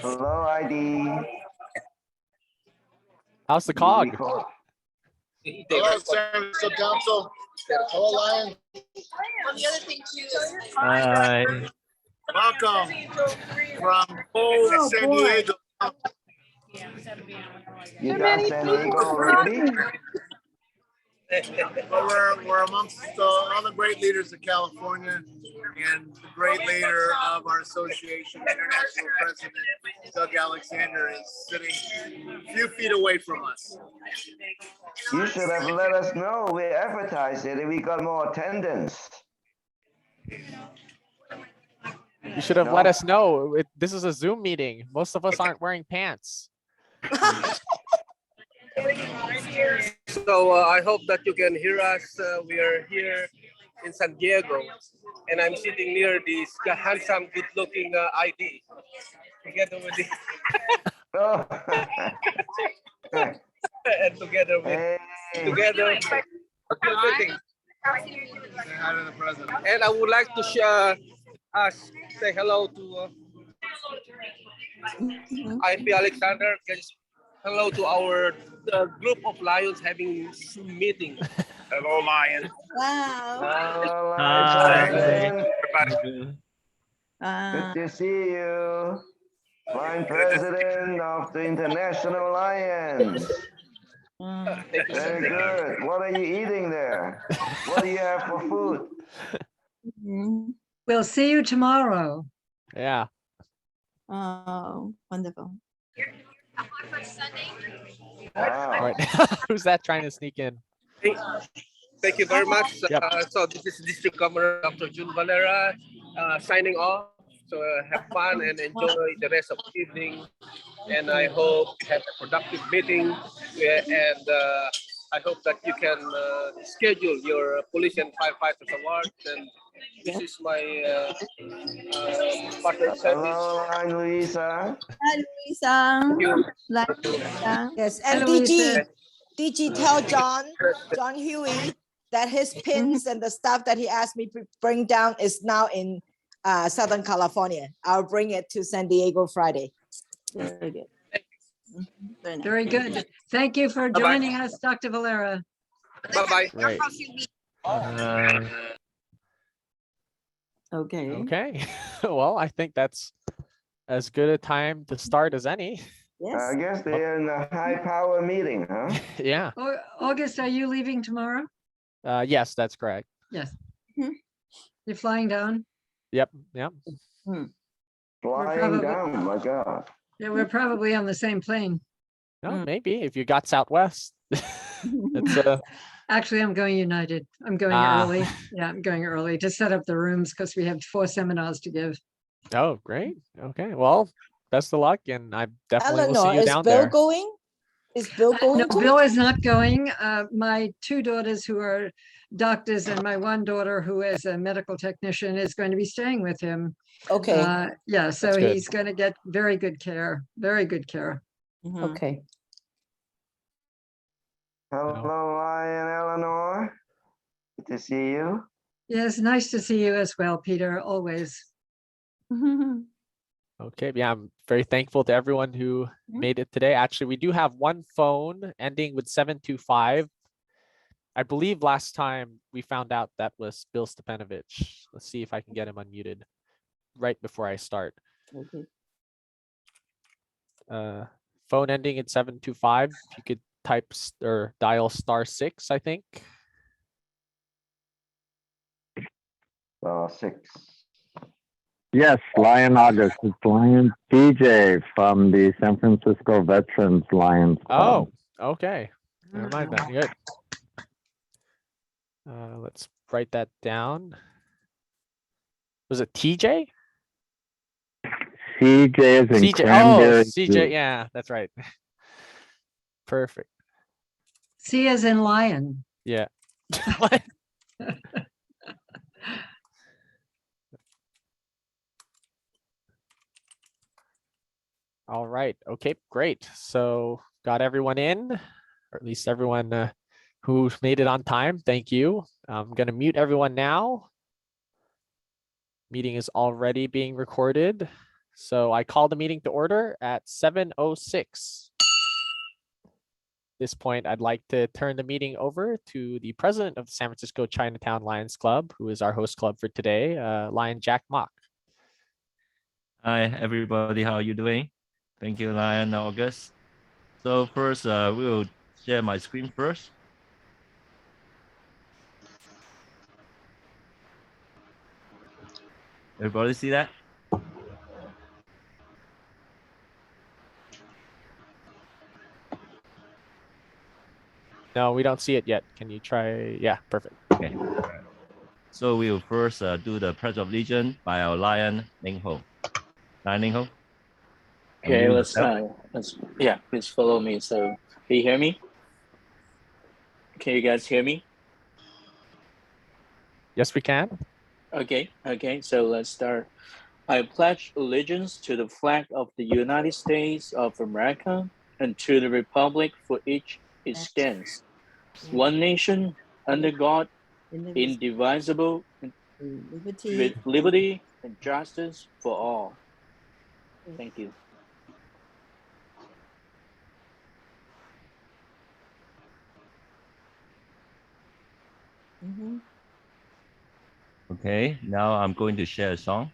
Hello, ID. How's the cog? Hello, San Francisco Council. Hello, Lions. The other thing too is Welcome from old San Diego. You got San Diego already? Well, we're amongst all the great leaders of California and the great leader of our association, International President Doug Alexander, is sitting a few feet away from us. You should have let us know. We advertised it and we got more attendance. You should have let us know. This is a Zoom meeting. Most of us aren't wearing pants. So I hope that you can hear us. We are here in San Diego, and I'm sitting near this handsome, good-looking ID, together with the Oh. and together with together. Say hi to the president. And I would like to say hello to IP Alexander. Hello to our group of Lions having Zoom meeting. Hello, Lions. wow. Hello, Hi. Lion. Everybody. Good to see you. Line President of the International Lions. Thank you so Very much. good. What are you eating there? What do you have for food? We'll see you tomorrow. Yeah. Oh, wonderful. Wow. All right. Who's that trying to sneak in? Thank you very much. Yep. So this is District Governor Dr. June Valera signing off. So have fun and enjoy the rest of the evening. And I hope you have a productive meeting. And I hope that you can schedule your police and firefighters awards. And this is my partner service. Hello, Line Luisa. Hi, Luisa. Thank you. Luisa. Yes, Hi, and Luisa. DG tell John Huey that his pins and the stuff that he asked me to bring down is now in Southern California. I'll bring it to San Diego Friday. Very good. Very nice. Very good. Thank you for Bye-bye. joining us, Dr. Valera. Bye-bye. Right. Okay. Okay. Well, I think that's as good a time to start as any. Yes. I guess they're in a high power meeting, huh? Yeah. August, are you leaving tomorrow? Yes, that's correct. Yes. Mhm. You're flying down? Yep. Yep. Flying probably- down, my God. Yeah, we're probably on the same plane. No, Mm. maybe if you got Southwest. It's Actually, I'm going United. I'm going Ah. early. Yeah, I'm going early to set up the rooms because we have 4 seminars to give. oh, great. Okay. Well, best of luck, and I definitely will see Eleanor, you is down Bill there. going? Is Bill going No, to? Bill is not going. My 2 daughters who are doctors and my 1 daughter who is a medical technician is going to be staying with him. Okay, Yeah, so That's good. he's going to get very good care, very good care. Mhm. okay. Hello, Lion Eleanor. Good to see you. Yes, nice to see you as well, Peter, always. Okay. Yeah, I'm very thankful to everyone who Mhm. made it today. Actually, we do have one phone ending with 725. I believe last time we found out that was Bill Stepanovich. Let's see if I can get him unmuted right before I start. Okay. Phone ending at 725. If you could type or dial *6, I think. Six. Yes, Lion August. It's Lion DJ from the San Francisco Veterans Lions Club. Oh, okay. Never mind that. Good. Let's write that down. Was it TJ? CJ is in CJ. Oh, Cranberry. CJ. Yeah, that's right. Perfect. C as in lion. Yeah. What? All right. Okay, great. So got everyone in, or at least everyone who made it on time. Thank you. I'm going to mute everyone now. Meeting is already being recorded. So I call the meeting to order at 7:06. This point, I'd like to turn the meeting over to the president of the San Francisco Chinatown Lions Club, who is our host club for today, Lion Jack Mock. Hi, everybody. How are you doing? Thank you, Lion August. So first, we will share my screen first. Everybody see that? No, we don't see it yet. Can you try? Yeah, perfect. Okay. So we will first do the Pledge of Allegiance by our Lion Ning Ho. Lion Ning Ho. Okay, let's yeah, please follow me. So can you hear me? Can you guys hear me? Yes, we can. Okay, so let's start. I pledge allegiance to the flag of the United States of America and to the republic for which it stands, one nation under God, indivisible, with liberty and justice for all. Thank you. Okay, now I'm going to share a song.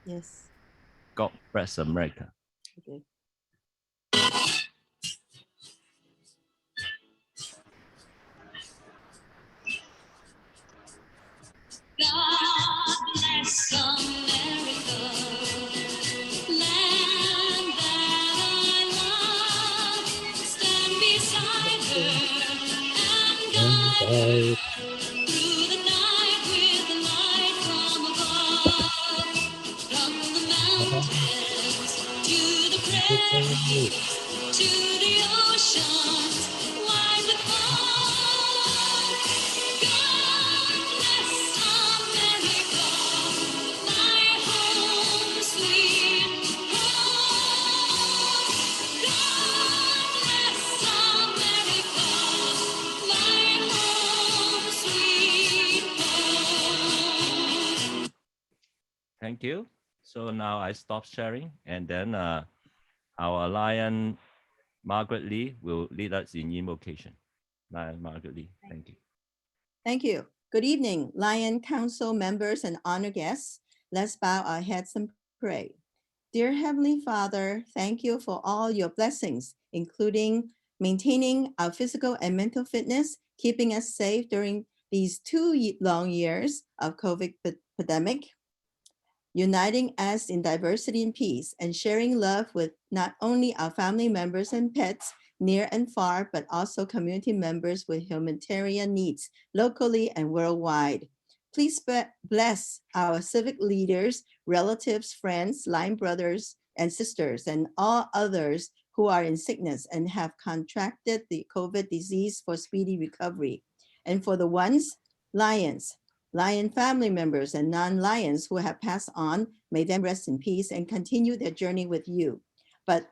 Yes. God bless America. Okay. God bless America, land that I love. Stand beside her and guide her through the night with the light from above. From the mountains to the prairies to the oceans wide with foam. God bless America, my home sweet home. God bless America, my home sweet home. Thank you. So now I stop sharing, and then our Lion Margaret Lee will lead us in invocation. Lion Margaret Lee, thank you. Thank you. Good evening, Lion Council members and honored guests. Let's bow our heads and pray. Dear Heavenly Father, thank you for all your blessings, including maintaining our physical and mental fitness, keeping us safe during these long years of COVID pandemic, uniting us in diversity and peace, and sharing love with not only our family members and pets near and far, but also community members with humanitarian needs locally and worldwide. Please bless our civic leaders, relatives, friends, line brothers and sisters, and all others who are in sickness and have contracted the COVID disease for speedy recovery. And for the ones, Lion family members and non-Lions who have passed on, may them rest in peace and continue their journey with you. But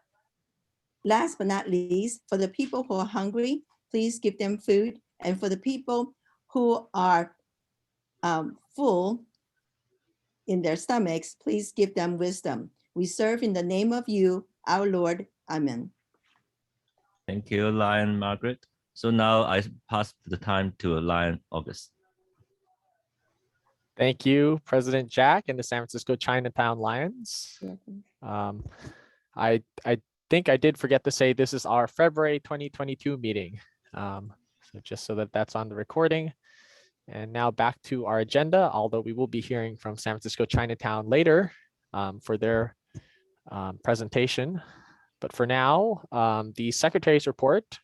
last but not least, for the people who are hungry, please give them food. And for the people who are full in their stomachs, please give them wisdom. We serve in the name of you, our Lord. Amen. Thank you, Lion Margaret. So now I pass the time to Lion August. Thank you, President Jack and the San Francisco Chinatown Lions. I think I did forget to say this is our February 2022 meeting. So just so that that's on the recording. And now back to our agenda, although we will be hearing from San Francisco Chinatown later for their presentation. But for now, the Secretary's report.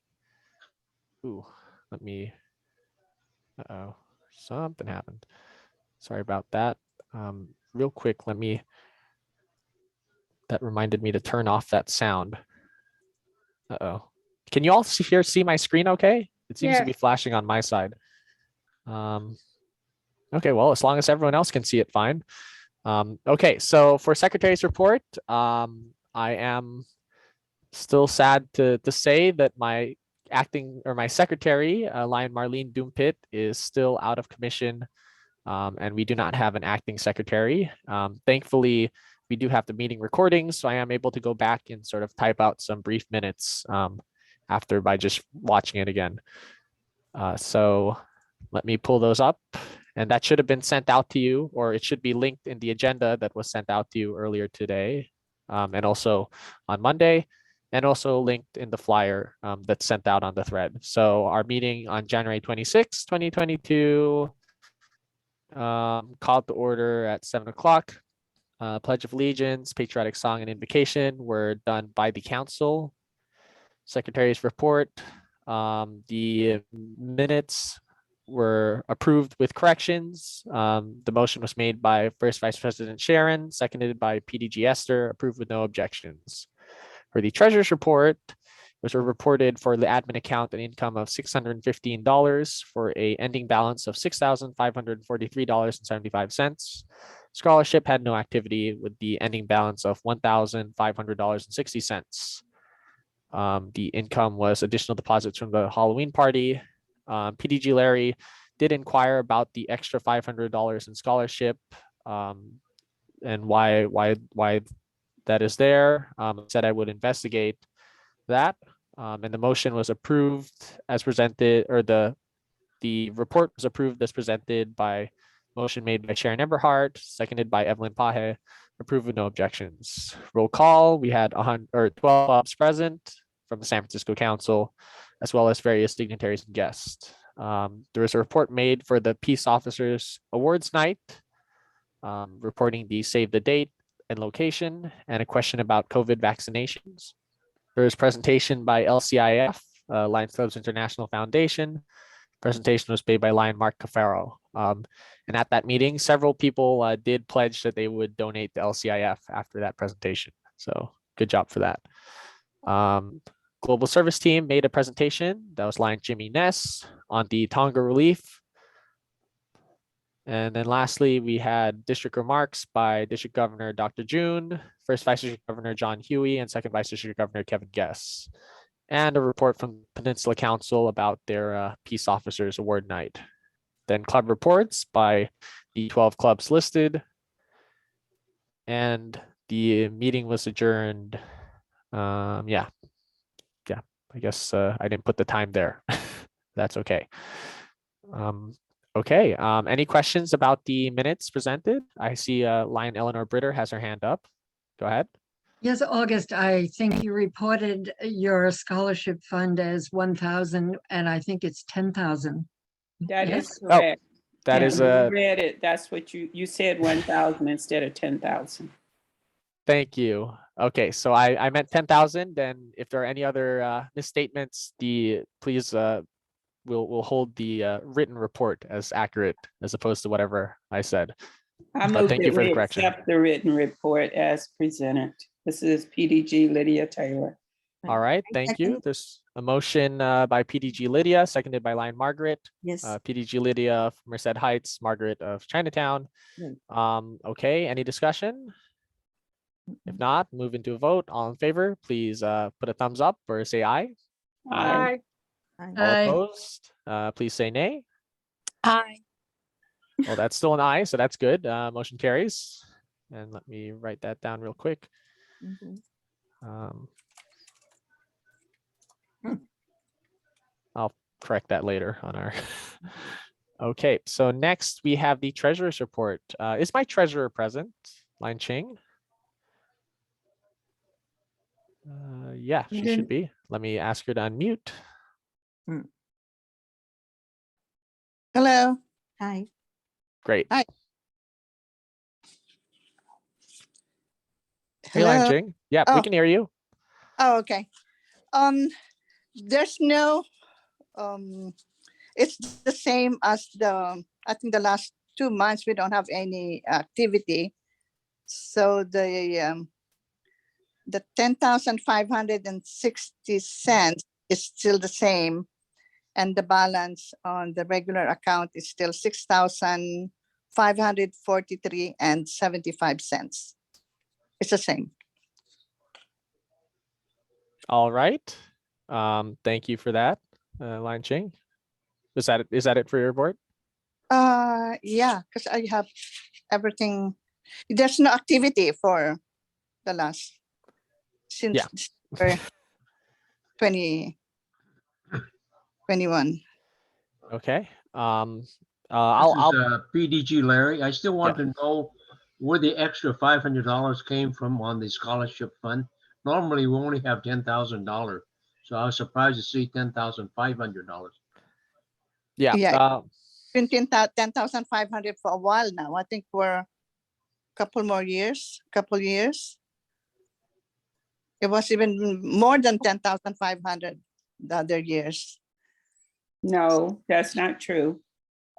Ooh, let me, uh-oh, something happened. Sorry about that. Real quick, that reminded me to turn off that sound. Uh-oh. Can you all see my screen okay? It seems to be flashing on my side. Okay, well, as long as everyone else can see it, fine. Okay, so for Secretary's report, I am still sad to say that my secretary, Lion Marlene Doompit, is still out of commission. And we do not have an acting secretary. Thankfully, we do have the meeting recordings, so I am able to go back and sort of type out some brief minutes after by just watching it again. So let me pull those up, and that should have been sent out to you, or it should be linked in the agenda that was sent out to you earlier today, and also on Monday, and also linked in the flyer that's sent out on the thread. So our meeting on January 26, 2022, called to order at 7 o'clock. Pledge of Allegiance, Patriotic Song, and Invocation were done by the council. Secretary's report. The minutes were approved with corrections. The motion was made by First Vice President Sharon, seconded by PDG Esther, approved with no objections. For the treasurer's report, which were reported for the admin account an income of $615 for a ending balance of $6,543.75. Scholarship had no activity with the ending balance of $1,500.60. The income was additional deposits from the Halloween party. PDG Larry did inquire about the extra $500 in scholarship and why that is there. Said I would investigate that. And the motion was approved as presented, or the report was approved as presented by motion made by Sharon Eberhardt, seconded by Evelyn Paje, approved with no objections. Roll call, we had 12 clubs present from the San Francisco Council, as well as various dignitaries and guests. There was a report made for the Peace Officers Awards Night, reporting the save the date and location, and a question about COVID vaccinations. There was presentation by LCIF, Lions Clubs International Foundation. Presentation was made by Lion Mark Cafaro. And at that meeting, several people did pledge that they would donate to LCIF after that presentation. So good job for that. Global Service Team made a presentation. That was Lion Jimmy Ness on the Tonga relief. And then lastly, we had district remarks by District Governor Dr. June, First Vice District Governor John Huey, and Second Vice District Governor Kevin Guess, and a report from Peninsula Council about their Peace Officers Award Night. Then club reports by the 12 clubs listed, and the meeting was adjourned. Yeah, I guess I didn't put the time there. That's okay. Okay, any questions about the minutes presented? I see Lion Eleanor Britter has her hand up. Go ahead. Yes, August, I think you reported your scholarship fund as 1,000 and I think it's 10,000. That Yes? is correct. That Yeah, is you a read it. That's what you said 1,000 instead of 10,000. thank you. Okay, so I meant 10,000. Then if there are any other misstatements, please we'll hold the written report as accurate as opposed to whatever I said. I move Thank that you for the we correction. accept the written report as presented. This is PDG Lydia Taylor. All right, thank you. There's a motion by PDG Lydia, seconded by Lion Margaret. Yes. PDG Lydia of Merced Heights, Margaret of Chinatown. Okay, any discussion? If not, move into a vote. All in favor, please put a thumbs up or say aye. Aye. All Aye. opposed, please say nay. Aye. Well, that's still an aye, so that's good. Motion carries. And let me write that down real quick. I'll correct that later on our. Okay, so next we have the treasurer's report. Is my treasurer present, Lian Ching? Yeah, she should be. Let me ask her to unmute. Hello. Hi. Great. Hi. Hey, Lian Hello. Ching. Yeah, we Oh. can hear you. Oh, okay. There's no, it's the same as I think the last 2 months, we don't have any activity. So the 10,560 cents is still the same. And the balance on the regular account is still 6,543 and 75 cents. It's the same. All right. Thank you for that, Lian Ching. Is that it for your report? Yeah, because I have everything There's no activity for the last since Yeah. December 2021. Okay. This is PDG Larry. I still want Yeah. to know where the extra $500 came from on the scholarship fund. Normally, we only have $10,000, so I was surprised to see $10,500. Yeah. Yeah, 10,500 for a while now. I think for a couple years. It was even more than 10,500 the other years. No, that's not true.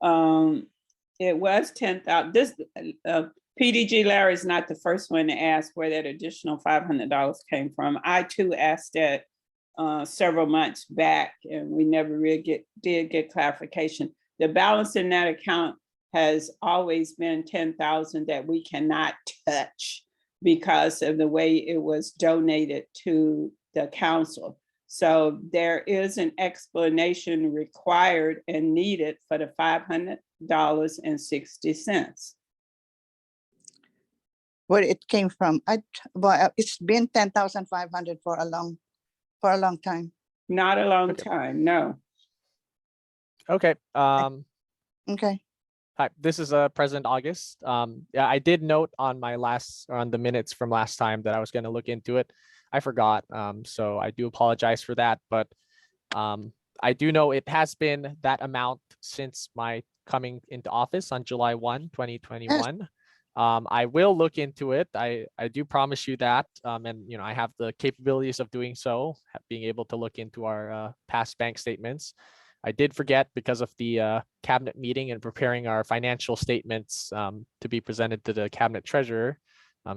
It was 10,000. This PDG Larry is not the first one to ask where that additional $500 came from. I too asked that several months back, and we never really did get clarification. The balance in that account has always been 10,000 that we cannot touch because of the way it was donated to the council. So there is an explanation required and needed for the $500.60. Where it came from? Well, it's been 10,500 for a long time. Not a long time, no. Okay. Okay. Hi, this is President August. Yeah, I did note on the minutes from last time that I was going to look into it. I forgot, so I do apologize for that. But I do know it has been that amount since my coming into office on July 1, 2021. I will look into it. I do promise you that, and I have the capabilities of doing so, being able to look into our past bank statements. I did forget because of the cabinet meeting and preparing our financial statements to be presented to the cabinet treasurer.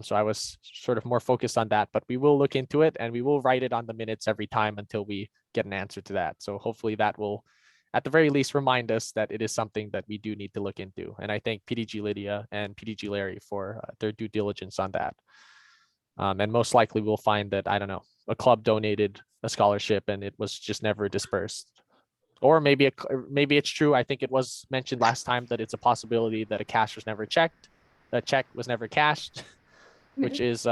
So I was sort of more focused on that, but we will look into it and we will write it on the minutes every time until we get an answer to that. So hopefully that will, at the very least, remind us that it is something that we do need to look into. And I thank PDG Lydia and PDG Larry for their due diligence on that. And most likely we'll find that, I don't know, a club donated a scholarship and it was just never dispersed. Or maybe it's true. I think it was mentioned last time that it's a possibility that a cash was never checked, a check was never cashed, which is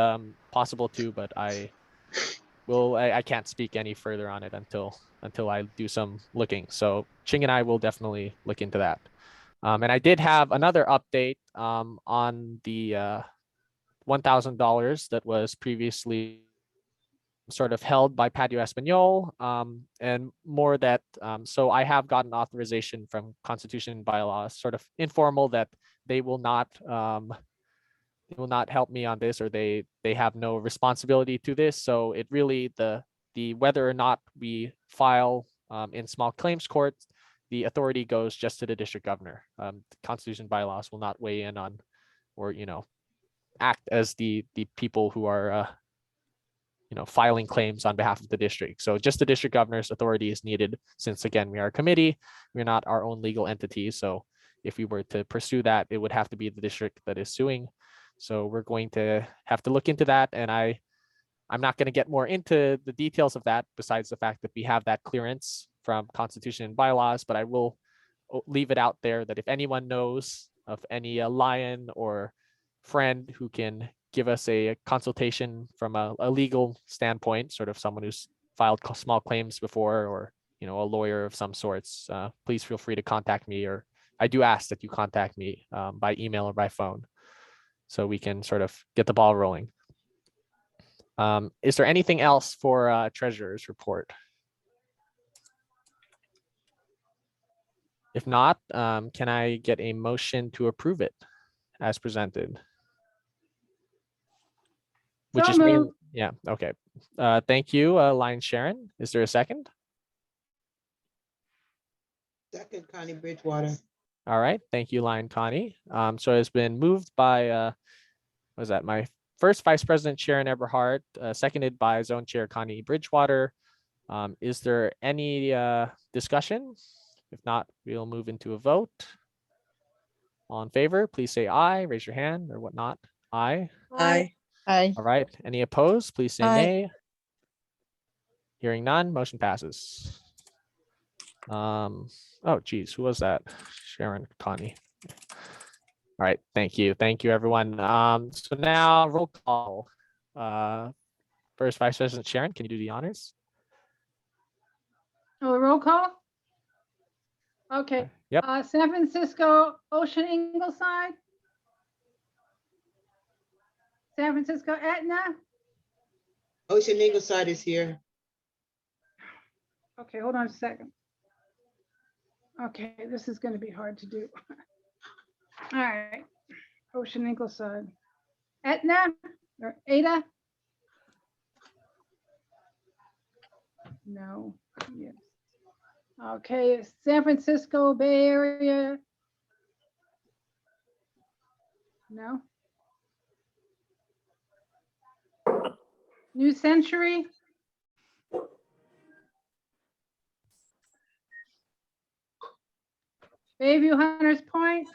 possible too. But I can't speak any further on it until I do some looking. So Ching and I will definitely look into that. And I did have another update on the $1,000 that was previously sort of held by Patio Espanol, and more that, so I have gotten authorization from Constitution and bylaws, sort of informal, that they will not help me on this, or they have no responsibility to this. So it really, the whether or not we file in small claims court, the authority goes just to the district governor. The Constitution and bylaws will not weigh in on, or act as the people who are filing claims on behalf of the district. So just the district governor's authority is needed, since again, we are a committee, we're not our own legal entity. So if we were to pursue that, it would have to be the district that is suing. So we're going to have to look into that. And I'm not going to get more into the details of that, besides the fact that we have that clearance from Constitution and bylaws, but I will leave it out there that if anyone knows of any Lion or friend who can give us a consultation from a legal standpoint, sort of someone who's filed small claims before, or a lawyer of some sorts, please feel free to contact me, or I do ask that you contact me by email or by phone, so we can sort of get the ball rolling. Is there anything else for treasurer's report? If not, can I get a motion to approve it as presented? Which So is mainly, moved. yeah, okay. Thank you, Lion Sharon. Is there a second? Second, Connie Bridgewater. All right, thank you, Lion Connie. So it's been moved by, what was that, my first Vice President Sharon Eberhardt, seconded by Zone Chair Connie Bridgewater. Is there any discussion? If not, we'll move into a vote. All in favor, please say aye, raise your hand or whatnot. Aye. Aye. Aye. All right, any opposed, please say Aye. nay. Hearing none, motion passes. Oh geez, who was that? Sharon Connie. All right, thank you. Thank you, everyone. So now roll call. First Vice President Sharon, can you do the honors? Oh, roll call? Okay. Yep. San Francisco Ocean Ingleside. San Francisco Etna. Ocean Ingleside is here. Okay, hold on a second. Okay, this is going to be hard to do. All right. Ocean Ingleside. Etna or Ada? No. Yes. Okay, San Francisco Bay Area. No. New Century. Bayview Hunters Point.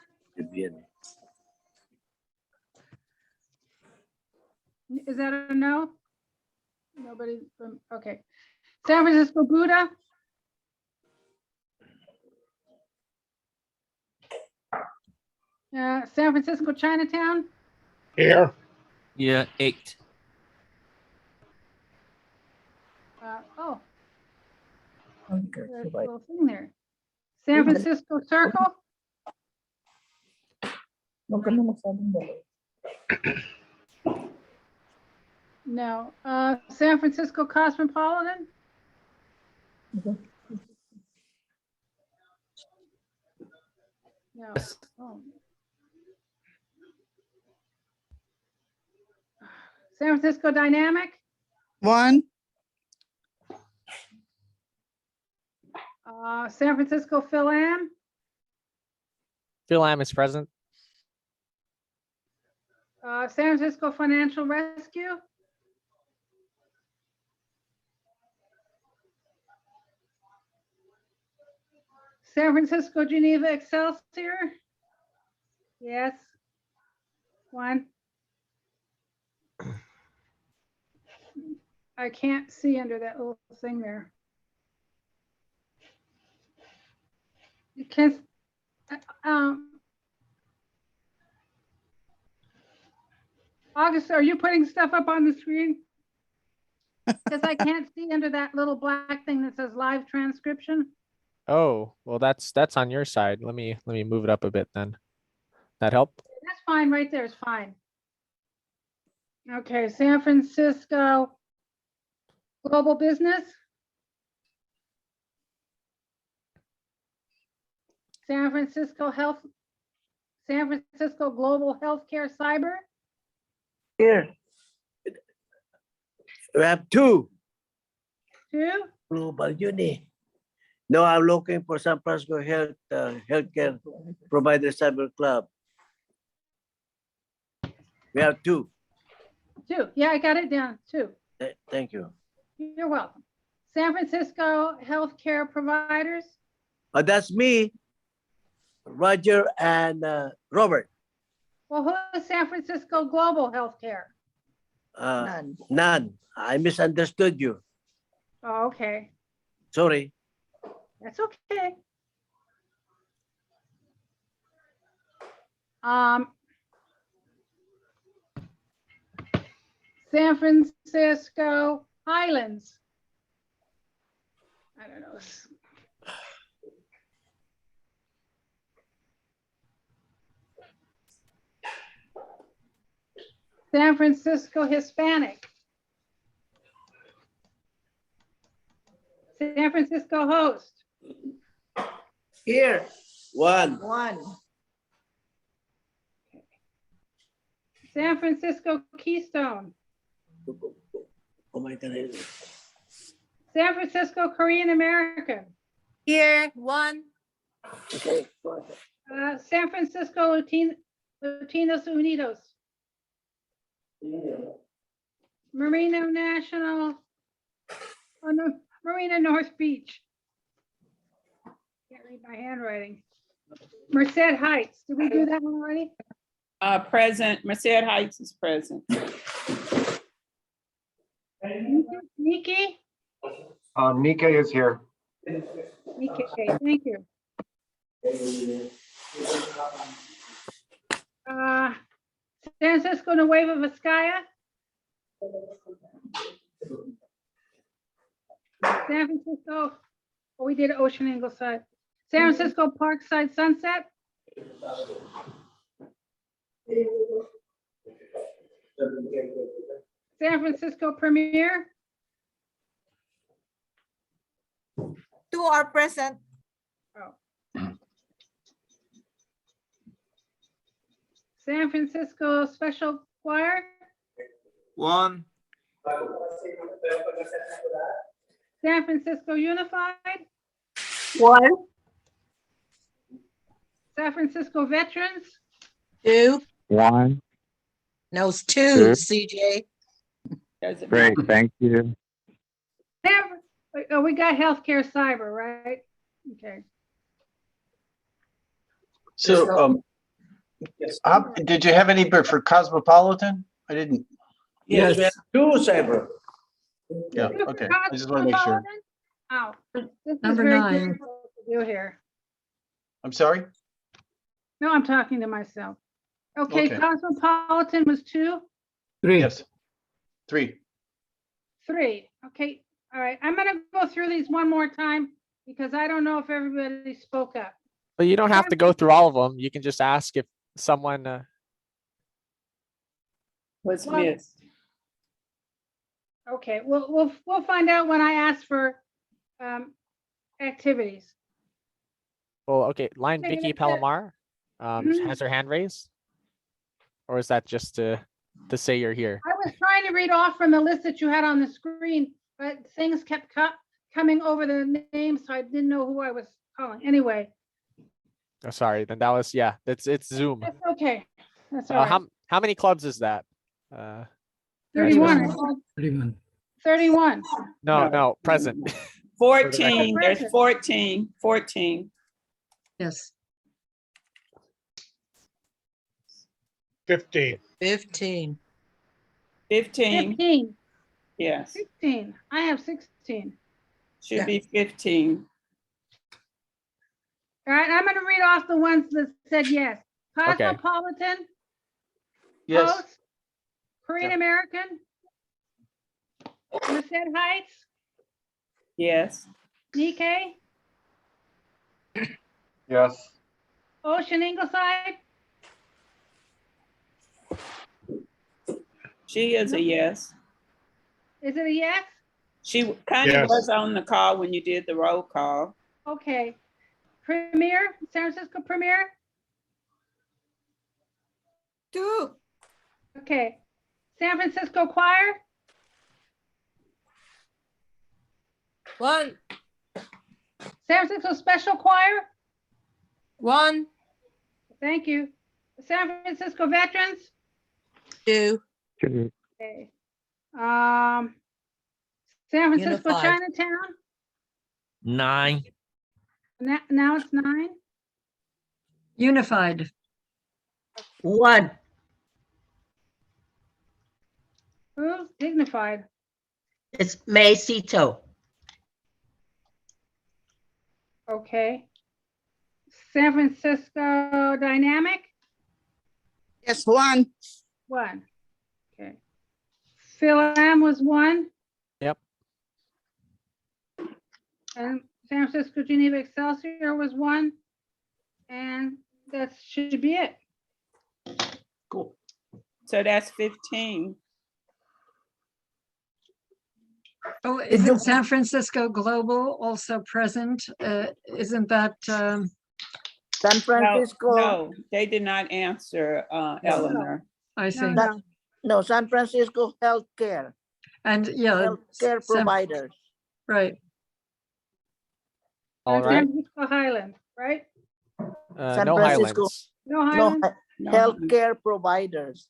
Is that a no? Nobody from, okay. San Francisco Buddha. San Francisco Chinatown. Here. Yeah, 8. Oh. There's a little thing there. San Francisco Circle. No. San Francisco Cosmopolitan. No. Oh. San Francisco Dynamic. 1. San Francisco Philam. Phil Am is present. San Francisco Financial Rescue. San Francisco Geneva Excelsior. Yes. 1. I can't see under that little thing there. You can't. August, are you putting stuff up on the screen? Because I can't see under that little black thing that says live transcription. Oh, well, that's on your side. Let me move it up a bit then. That help? That's fine, right there is fine. Okay, San Francisco Global Business. San Francisco Global Healthcare Cyber. Here. We have 2. 2. Global Uni. No, I'm looking for San Francisco Healthcare Provider Cyber Club. We have 2. 2. Yeah, I got it down. 2. Thank you. You're welcome. San Francisco Healthcare Providers. That's me, Roger, and Robert. Well, who is San Francisco Global Healthcare? None. I misunderstood you. Oh, okay. Sorry. That's okay. San Francisco Highlands. I don't know. San Francisco Hispanic. San Francisco Host. Here. 1. 1. San Francisco Keystone. Oh my God. San Francisco Korean American. Here. 1. Okay. San Francisco Latinos Unidos. Marina National. Oh no, Marina North Beach. Can't read my handwriting. Merced Heights. Did we do that one already? Present. Merced Heights is present. Nikki? Nika is here. Nikki, thank you. San Francisco Nueva Vizcaya. San Francisco, oh, we did Ocean Ingleside. San Francisco Parkside Sunset. San Francisco Premier. Two are present. San Francisco Special Choir. One. San Francisco Unified. One. San Francisco Veterans. Two. One. No, it's Two. two, CJ. Great, thank you. Oh, we got healthcare cyber, right? Okay. So, did you have any for Cosmopolitan? I didn't. Yes, we have two cyber. Yeah, okay. I just want to make sure. Oh, this is Number very 9. difficult to do here. I'm sorry? No, I'm talking to myself. Okay, Okay. Cosmopolitan was 2, Three. Yes. 3. 3. Okay, all right. I'm gonna go through these one more time because I don't know if everybody spoke up. But you don't have to go through all of them. You can just ask if someone. What's Well, missed? Okay, we'll find out when I ask for activities. Well, okay. Line Okay, Vicky that's it. Palomar Mhm. has her hand raised, or is that just to say you're here? I was trying to read off from the list that you had on the screen, but things kept coming over the names, so I didn't know who I was calling. Anyway, Oh, sorry. Then that was it's Zoom. that's okay. That's all right. How many clubs is that? 31. I said 31. 31. No, present. 14, there's Present. 14, 14. Yes. 15. 15. 15, 15. yes, 16. I have 16. should be 15. All right, I'm gonna read off the ones that said yes. Okay. Cosmopolitan, Yes. Post, Korean American, Merced Heights, Yes, Nikkei, Yes. Ocean Ingleside, she is a yes. is it a yes? She kind of Yes. was on the call when you did the roll call. Okay. Premier, San Francisco Premier, 2. okay. San Francisco Choir, 1. San Francisco Special Choir, 1. thank you. San Francisco Veterans, 2. Two. okay. San Francisco Unified. Chinatown, 9. now it's 9. Unified. 1. Who's dignified? It's Maysito. Okay. San Francisco Dynamic, Yes, 1. 1. Okay. Phil M was 1. Yep. And San Francisco Geneva Excelsior was 1. And that should be it. Cool. So that's 15. Oh, isn't San Francisco Global also present? Isn't that, San No, Francisco. no, they did not answer, Eleanor. I see. No. No, San Francisco Healthcare. And yeah, Healthcare San- providers. right. All And right. San Francisco Highland, right? San No Francisco. Highlands. No No, Highland? No. healthcare providers.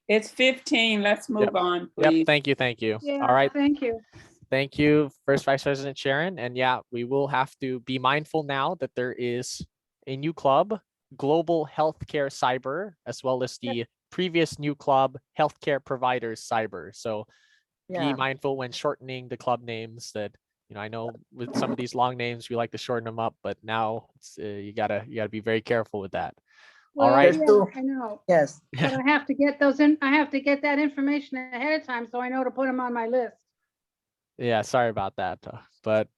It's 15, let's move on, Yep. please. Thank you. Yeah, All right. thank you. Thank you, First Vice President Sharon. And yeah, we will have to be mindful now that there is a new club, Global Healthcare Cyber, as well as the previous new club, Healthcare Providers Cyber. So be Yeah. mindful when shortening the club names that, I know with some of these long names, we like to shorten them up, but now it's, you gotta be very careful with that. All Well, right. yeah, I know, Yes. but I have to get those in, I have to get that information ahead of time so I know to put them on my list. Yeah, sorry about that. But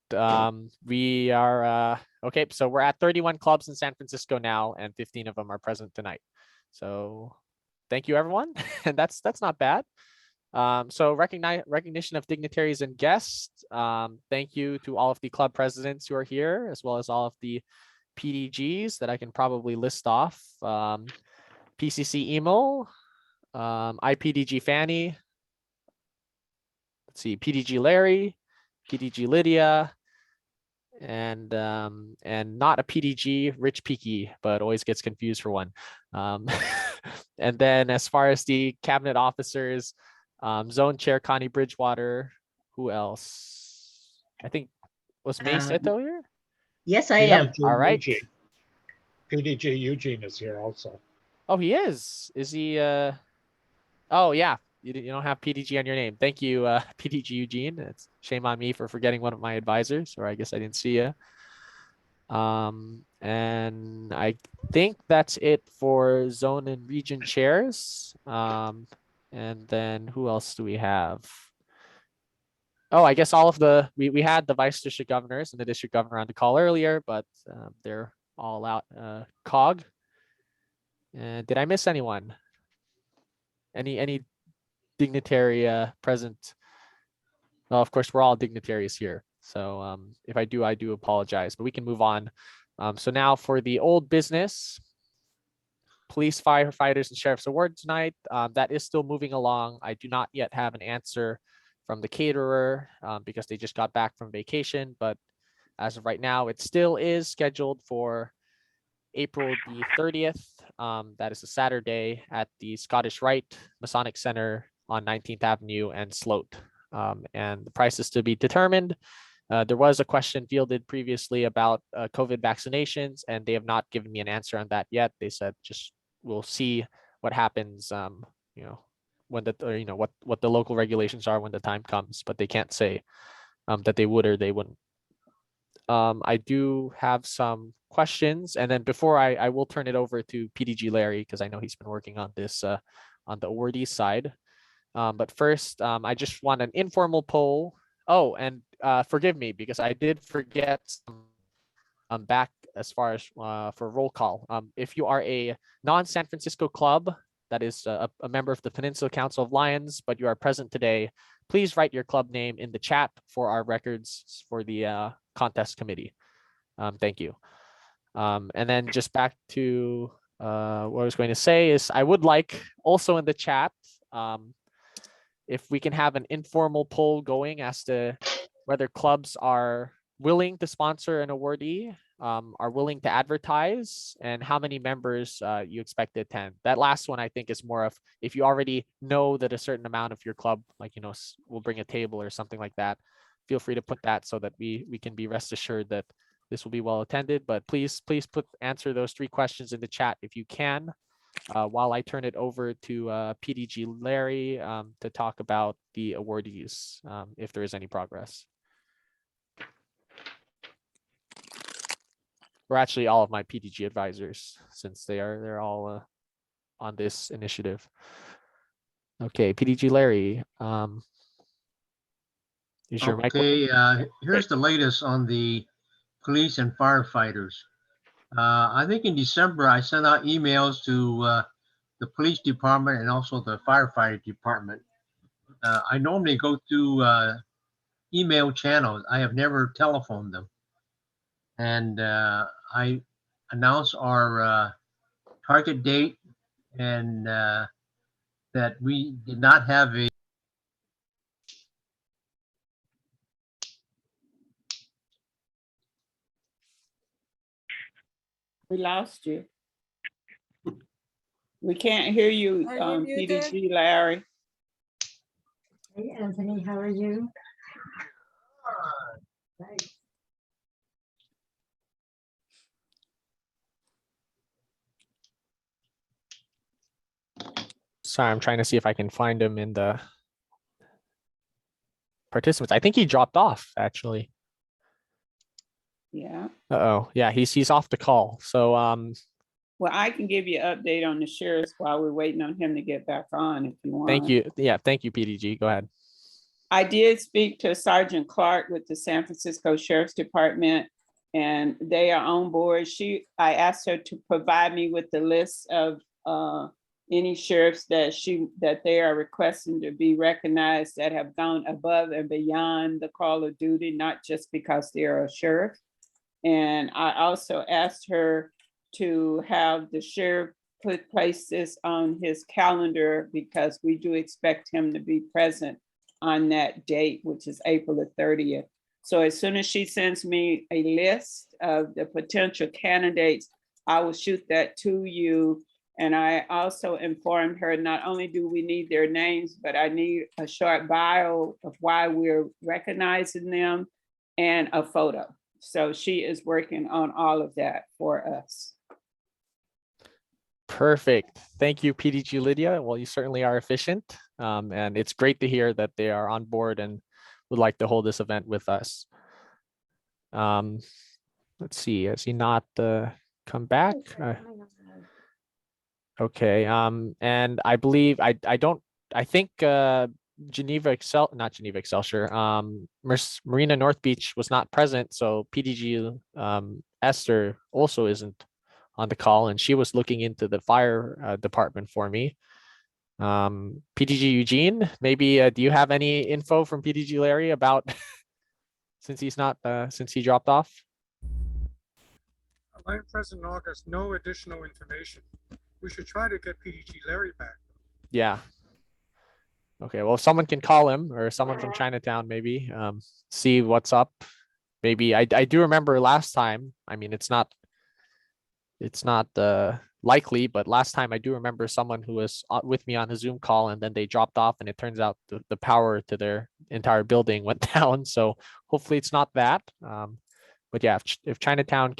we are okay. So we're at 31 clubs in San Francisco now, and 15 of them are present tonight. So thank you, everyone. And that's not bad. So recognition of dignitaries and guests. Thank you to all of the club presidents who are here, as well as all of the PDGs that I can probably list off. PCC Emo, IPDG Fanny, let's see, PDG Larry, PDG Lydia, and not a PDG Rich Peaky, but always gets confused for one. And then as far as the cabinet officers, Zone Chair Connie Bridgewater, who else? I think was Mace Ito here? Yes, I am. All right. PDG Eugene is here also. Oh, he is. Is he? Oh, yeah. You don't have PDG on your name. Thank you, PDG Eugene. It's shame on me for forgetting one of my advisors, or I guess I didn't see you. And I think that's it for zone and region chairs. And then who else do we have? Oh, I guess all of we had the vice district governors and the district governor on the call earlier, but they're all out. COG. And did I miss anyone? Any dignitary present? Well, of course, we're all dignitaries here. So if I do apologize, but we can move on. So now for the old business, police, firefighters, and sheriff's award tonight. That is still moving along. I do not yet have an answer from the caterer because they just got back from vacation. But as of right now, it still is scheduled for April the 30th. That is a Saturday at the Scottish Rite Masonic Center on 19th Avenue and Sloat. And the price is to be determined. There was a question fielded previously about COVID vaccinations, and they have not given me an answer on that yet. They said just we'll see what happens. When what the local regulations are when the time comes, but they can't say that they would or they wouldn't. I do have some questions, and then before I will turn it over to PDG Larry because I know he's been working on this on the awardee side. But first, I just want an informal poll. Oh, and forgive me because I did forget back as far as for roll call. If you are a non-San Francisco club that is a member of the Peninsula Council of Lions, but you are present today, please write your club name in the chat for our records for the contest committee. Thank you. And then just back to what I was going to say is I would like also in the chat, if we can have an informal poll going as to whether clubs are willing to sponsor an awardee, are willing to advertise, and how many members you expect to attend. That last one I think is more of if you already know that a certain amount of your club, like, will bring a table or something like that, feel free to put that so that we can be rest assured that this will be well attended. But please answer those 3 questions in the chat if you can, while I turn it over to PDG Larry to talk about the awardees, if there is any progress. Or actually all of my PDG advisors, since they're all on this initiative. Okay, PDG Larry, is your mic working? Okay, here's the latest on the police and firefighters. I think in December, I sent out emails to the police department and also the firefighter department. I normally go through email channels. I have never telephoned them. And I announced our target date and that we did not have a We lost you. We can't hear you, Are you muted? PDG Larry. Hey, Anthony, how are you? Thanks. Sorry, I'm trying to see if I can find him in the participants. I think he dropped off actually. Yeah. Uh-oh. Yeah, he's off the call. So Well, I can give you an update on the sheriffs while we're waiting on him to get back on if you want. Thank you. Yeah, thank you, PDG. Go ahead. I did speak to Sergeant Clark with the San Francisco Sheriff's Department, and they are on board. I asked her to provide me with the list of any sheriffs that they are requesting to be recognized that have gone above and beyond the call of duty, not just because they're a sheriff. And I also asked her to have the sheriff place this on his calendar because we do expect him to be present on that date, which is April the 30th. So as soon as she sends me a list of the potential candidates, I will shoot that to you. And I also informed her, not only do we need their names, but I need a short bio of why we're recognizing them and a photo. So she is working on all of that for us. Perfect. Thank you, PDG Lydia. Well, you certainly are efficient. And it's great to hear that they are on board and would like to hold this event with us. Let's see, has he not come back? Okay. And I believe I think not Geneva Excelsior, Marina North Beach was not present. So PDG Esther also isn't on the call, and she was looking into the fire department for me. PDG Eugene, maybe do you have any info from PDG Larry about since he dropped off? Line President August, no additional information. We should try to get PDG Larry back. Yeah. Okay, well, if someone can call him or someone from Chinatown, maybe see what's up. Maybe I do remember last time. I mean, it's not likely, but last time I do remember someone who was with me on a Zoom call and then they dropped off, and it turns out the power to their entire building went down. So hopefully it's not that. But yeah, if Chinatown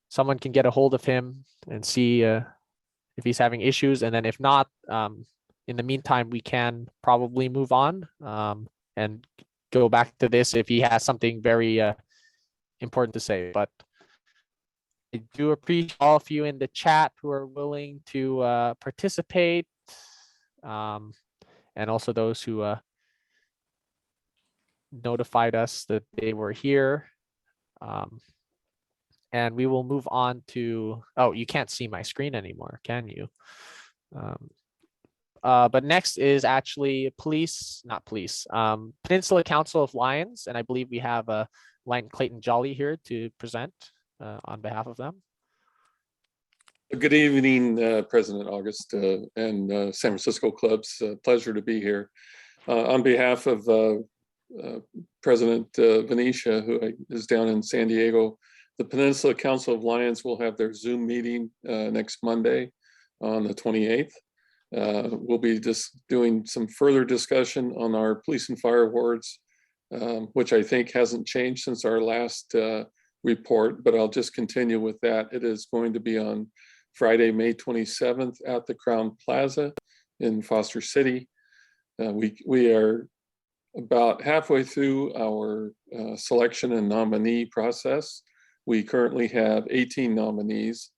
someone can get a hold of him and see if he's having issues, and then if not, in the meantime, we can probably move on and go back to this if he has something very important to say. But I do appreciate all of you in the chat who are willing to participate, and also those who notified us that they were here. And we will move on to, oh, you can't see my screen anymore, can you? But next is actually Peninsula Council of Lions, and I believe we have Lion Clayton Jolly here to present on behalf of them. Good evening, President August and San Francisco clubs. Pleasure to be here. On behalf of President Venetia, who is down in San Diego, the Peninsula Council of Lions will have their Zoom meeting next Monday on the 28th. We'll be just doing some further discussion on our police and fire awards, which I think hasn't changed since our last report, but I'll just continue with that. It is going to be on Friday, May 27th at the Crown Plaza in Foster City. We are about halfway through our selection and nominee process. We currently have 18 nominees,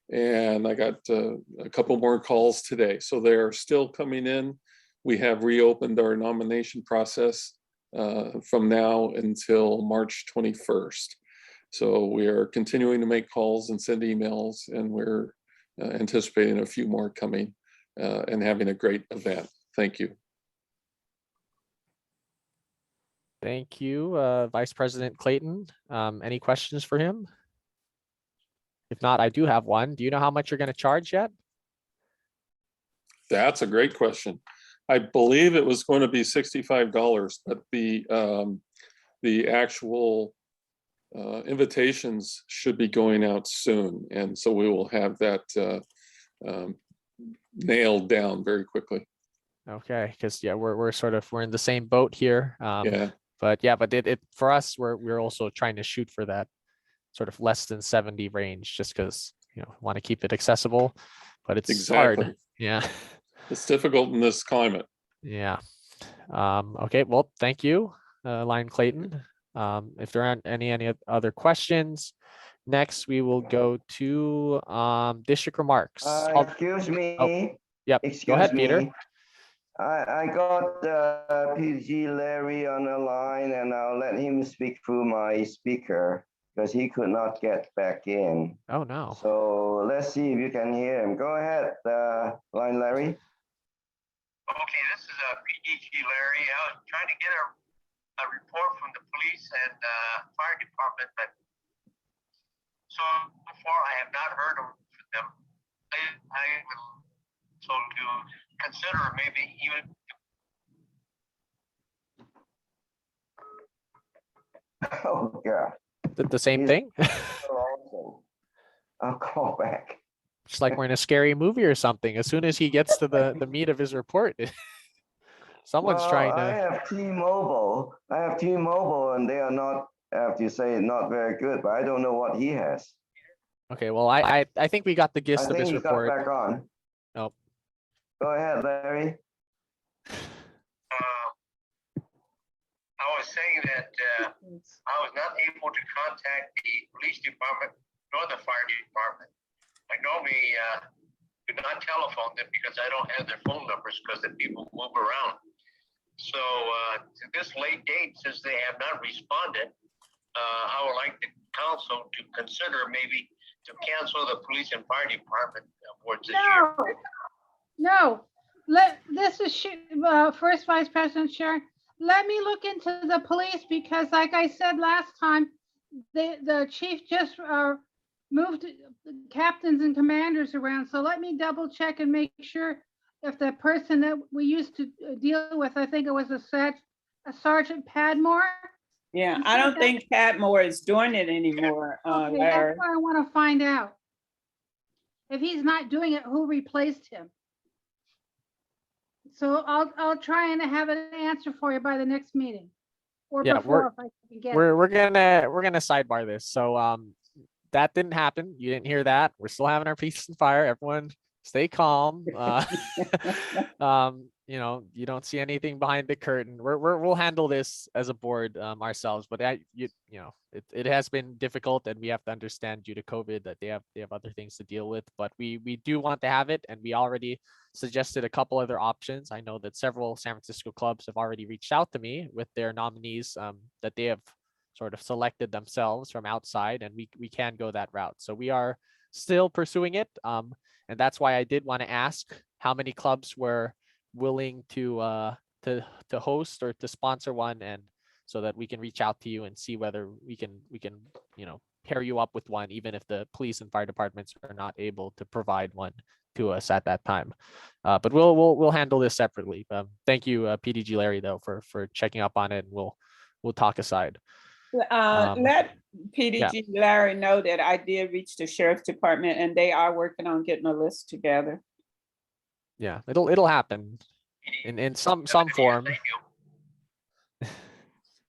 and I got a couple more calls today. So they are still coming in. We have reopened our nomination process from now until March 21st. So we are continuing to make calls and send emails, and we're anticipating a few more coming and having a great event. Thank you. Thank you, Vice President Clayton. Any questions for him? If not, I do have one. Do you know how much you're going to charge yet? That's a great question. I believe it was going to be $65, but the actual invitations should be going out soon, and so we will have that nailed down very quickly. Okay, because yeah, we're in the same boat here. Yeah. But yeah, but it for us, we're also trying to shoot for that sort of less than 70 range, just because want to keep it accessible, but it's hard. Yeah, it's difficult in this climate. Yeah. Okay. Well, thank you, Lion Clayton. If there aren't any other questions, Next, we will go to district remarks. Excuse me. Oh, yep. Excuse Go ahead, me. Peter. I got PG Larry on the line, and I'll let him speak through my speaker because he could not get back in. Oh no. So let's see if you can hear him. Go ahead, line Larry. Okay, this is PDG Larry. I was trying to get a report from the police and fire department, but so far I have not heard from them. I would so to consider maybe even. Oh God. The same thing. I'll call back. It's like we're in a scary movie or something. As soon as he gets to the meat of his report, someone's trying I to. have T-Mobile. And they are not, I have to say, not very good. But I don't know what he has. Okay, well, I think we got the I gist of think his he got report. back on. Nope. Go ahead, Larry. I was saying that I was not able to contact the police department nor the fire department. I normally do not telephone them because I don't have their phone numbers because the people move around. So to this late date, since they have not responded, I would like the council to consider maybe to cancel the police and fire department boards this year. No, this is First Vice President Sharon. Let me look into the police because like I said last time, the chief just moved captains and commanders around. So let me double check and make sure if the person that we used to deal with, I think it was a Sergeant Padmore. Yeah, I don't think Padmore is doing it anymore, Okay, Larry. that's what I want to find out. If he's not doing it, who replaced him? So I'll try and have an answer for you by the next meeting. Or Yeah, before if I can get it. we're gonna sidebar this. So that didn't happen. You didn't hear that. We're still having our peace and fire. Everyone stay calm. You know, you don't see anything behind the curtain. We'll handle this as a board ourselves, but you know, it has been difficult, and we have to understand due to COVID that they have other things to deal with. But we do want to have it, and we already suggested a couple other options. I know that several San Francisco clubs have already reached out to me with their nominees that they have sort of selected themselves from outside, and we can go that route. So we are still pursuing it, and that's why I did want to ask how many clubs were willing to host or to sponsor one, and so that we can reach out to you and see whether we can you know, pair you up with one, even if the police and fire departments are not able to provide one to us at that time. But we'll handle this separately. Thank you, PDG Larry, though, for checking up on it, and we'll talk aside. Let PDG Larry know that I did reach the sheriff's department and they are working on getting a list together. Yeah, it'll happen in some form.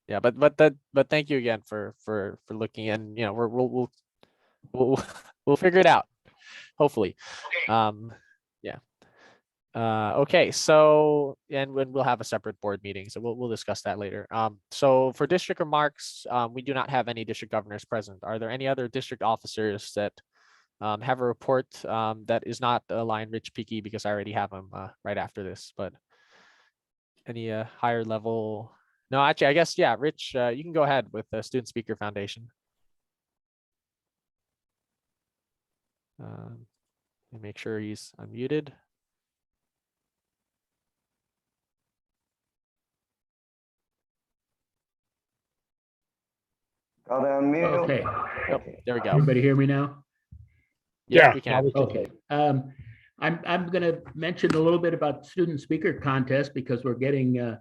Yeah, but thank you again for looking, and you know, we'll figure it out, hopefully. Yeah. Okay, so and when we'll have a separate board meeting, so we'll discuss that later. So for district remarks, we do not have any district governors present. Are there any other district officers that have a report that is not Lion Rich Peaky, because I already have them right after this, but any higher level? No, actually, I guess, yeah, Rich, you can go ahead with the Student Speaker Foundation. Let me make sure he's unmuted. Okay. Oh, there we go. Everybody hear me now? Yeah, we can. Okay. I'm going to mention a little bit about student speaker contest because we're getting